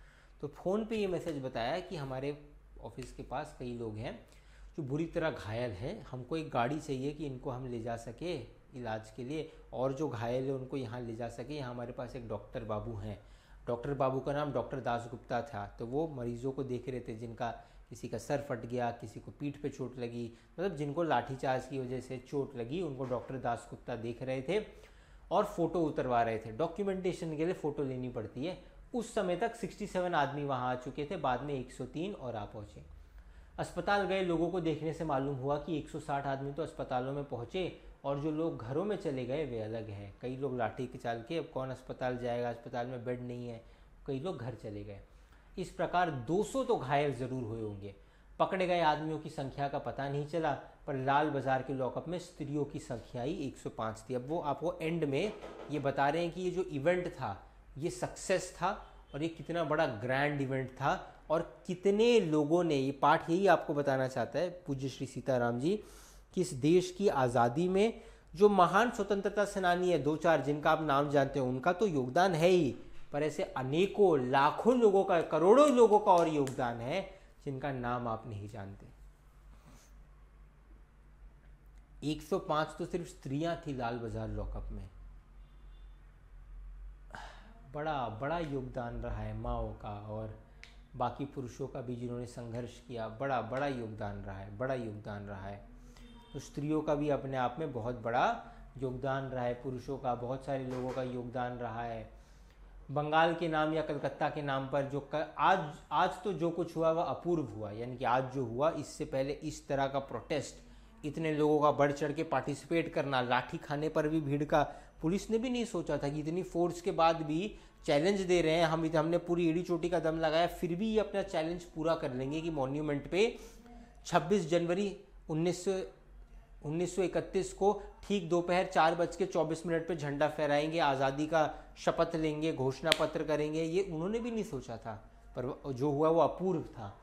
A: तो फ़ोन पे ये मैसेज बताया कि हमारे ऑफिस के पास कई लोग हैं जो बुरी तरह घायल हैं, हमको एक गाड़ी चाहिए कि इनको हम ले जा सके इलाज के लिए, और जो घायल है उनको यहाँ ले जा सके। यहाँ हमारे पास एक डॉक्टर बाबू हैं, डॉक्टर बाबू का नाम डॉक्टर दासगुप्ता था। तो वो मरीजों को देख रहे थे जिनका किसी का सर फट गया, किसी को पीठ पे चोट लगी, मतलब जिनको लाठीचार्ज की वजह से चोट लगी, उनको डॉक्टर दासगुप्ता देख रहे थे और फोटो उतरवा रहे थे। डॉक्यूमेंटेशन के लिए फ़ोटो लेनी पड़ती है। उस समय तक 67 आदमी वहाँ आ चुके थे, बाद में 103 और आ पहुँचे। अस्पताल गए लोगों को देखने से मालूम हुआ कि 160 आदमी तो अस्पतालों में पहुँचे और जो लोग घरों में चले गए वे अलग हैं। कई लोग लाठी के चाल के, अब कौन अस्पताल जाएगा, अस्पताल में बेड नहीं है, कई लोग घर चले गए। इस प्रकार 200 तो घायल ज़रूर हुए होंगे। पकड़े गए आदमियों की संख्या का पता नहीं चला, पर लाल बाजार के लॉकअप में स्त्रियों की संख्या ही 105 थी। अब वो आपको एंड में ये बता रहे हैं कि ये जो इवेंट था ये सक्सेस था और ये कितना बड़ा ग्रैंड इवेंट था और कितने लोगों ने, ये पाठ यही आपको बताना चाहता है पूज्य श्री सीताराम जी, कि इस देश की आज़ादी में जो महान स्वतंत्रता सेनानी है, 2-4 जिनका आप नाम जानते हैं, उनका तो योगदान है ही, पर ऐसे अनेकों लाखों लोगों का, करोड़ों लोगों का और योगदान है जिनका नाम आप नहीं जानते। 105 तो सिर्फ स्त्रियां थी लाल बाजार लॉकअप में। बड़ा बड़ा योगदान रहा है माओ का और बाकी पुरुषों का भी जिन्होंने संघर्ष किया, बड़ा बड़ा योगदान रहा है, बड़ा योगदान रहा है। तो स्त्रियों का भी अपने आप में बहुत बड़ा योगदान रहा है, पुरुषों का, बहुत सारे लोगों का योगदान रहा है। बंगाल के नाम या कलकत्ता के नाम पर जो आज तो जो कुछ हुआ वह अपूर्व हुआ, यानी कि आज जो हुआ, इससे पहले इस तरह का प्रोटेस्ट, इतने लोगों का बढ़ चढ़ के पार्टिसिपेट करना, लाठी खाने पर भी भीड़ का, पुलिस ने भी नहीं सोचा था कि इतनी फोर्स के बाद भी चैलेंज दे रहे हैं, हमने पूरी एड़ी चोटी का दम लगाया, फिर भी ये अपना चैलेंज पूरा कर लेंगे कि मॉन्यूमेंट पे 26 जनवरी 1931 को ठीक दोपहर 4:24 पे झंडा फहराएंगे, आज़ादी का शपथ लेंगे, घोषणा पत्र करेंगे। ये उन्होंने भी नहीं सोचा था, पर जो हुआ वो अपूर्व था।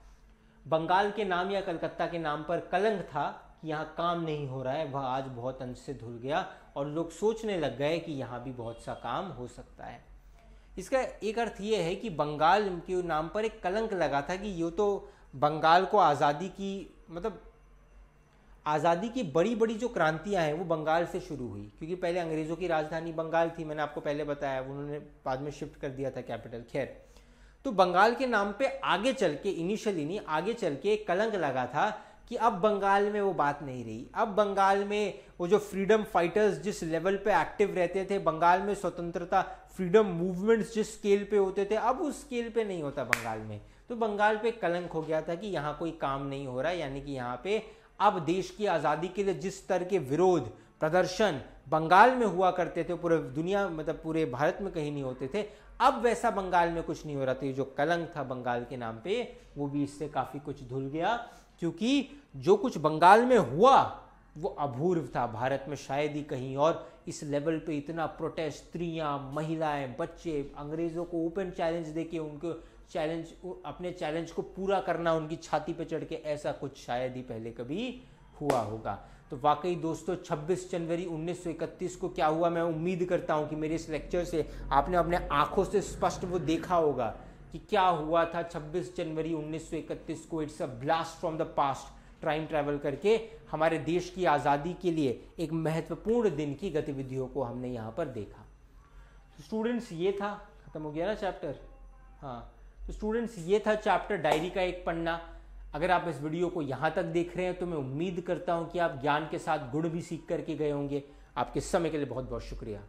A: बंगाल के नाम या कलकत्ता के नाम पर कलंक था कि यहाँ काम नहीं हो रहा है, वह आज बहुत अंश से धुल गया और लोग सोचने लग गए कि यहाँ भी बहुत सा काम हो सकता है। इसका एक अर्थ ये है कि बंगाल के नाम पर एक कलंक लगा था कि ये तो बंगाल को आज़ादी की, मतलब आज़ादी की बड़ी बड़ी जो क्रांतियां हैं वो बंगाल से शुरू हुई, क्योंकि पहले अंग्रेज़ों की राजधानी बंगाल थी, मैंने आपको पहले बताया, उन्होंने बाद में शिफ्ट कर दिया था कैपिटल। खैर, तो बंगाल के नाम पे आगे चल के, इनिशियली नहीं, आगे चल के एक कलंक लगा था कि अब बंगाल में वो बात नहीं रही। अब बंगाल में वो जो फ्रीडम फाइटर्स जिस लेवल पे एक्टिव रहते थे, बंगाल में स्वतंत्रता फ्रीडम मूवमेंट्स जिस स्केल पे होते थे, अब उस स्केल पे नहीं होता बंगाल में। तो बंगाल पे कलंक हो गया था कि यहाँ कोई काम नहीं हो रहा है, यानी कि यहाँ पे अब देश की आज़ादी के लिए जिस तरह के विरोध प्रदर्शन बंगाल में हुआ करते थे, पूरे दुनिया, मतलब पूरे भारत में कहीं नहीं होते थे, अब वैसा बंगाल में कुछ नहीं हो रहा था। जो कलंक था बंगाल के नाम पे, वो भी इससे काफ़ी कुछ धुल गया, क्योंकि जो कुछ बंगाल में हुआ वो अपूर्व था। भारत में शायद ही कहीं और इस लेवल पे इतना प्रोटेस्ट, स्त्रियां, महिलाएं, बच्चे, अंग्रेज़ों को ओपन चैलेंज देके उनको अपने चैलेंज को पूरा करना, उनकी छाती पे चढ़ के, ऐसा कुछ शायद ही पहले कभी हुआ होगा। तो वाकई दोस्तों, 26 जनवरी 1931 को क्या हुआ, मैं उम्मीद करता हूं कि मेरे इस लेक्चर से आपने अपने आंखों से स्पष्ट वो देखा होगा कि क्या हुआ था 26 जनवरी 1931 को। It's a blast from the past, time travel करके हमारे देश की आज़ादी के लिए एक महत्वपूर्ण दिन की गतिविधियों को हमने यहाँ पर देखा। तो स्टूडेंट्स, ये था, खत्म हो गया ना चैप्टर। हाँ, तो स्टूडेंट्स, ये था चैप्टर डायरी का एक पन्ना। अगर आप इस वीडियो को यहाँ तक देख रहे हैं तो मैं उम्मीद करता हूँ कि आप ज्ञान के साथ गुण भी सीख करके गए होंगे। आपके समय के लिए बहुत बहुत शुक्रिया।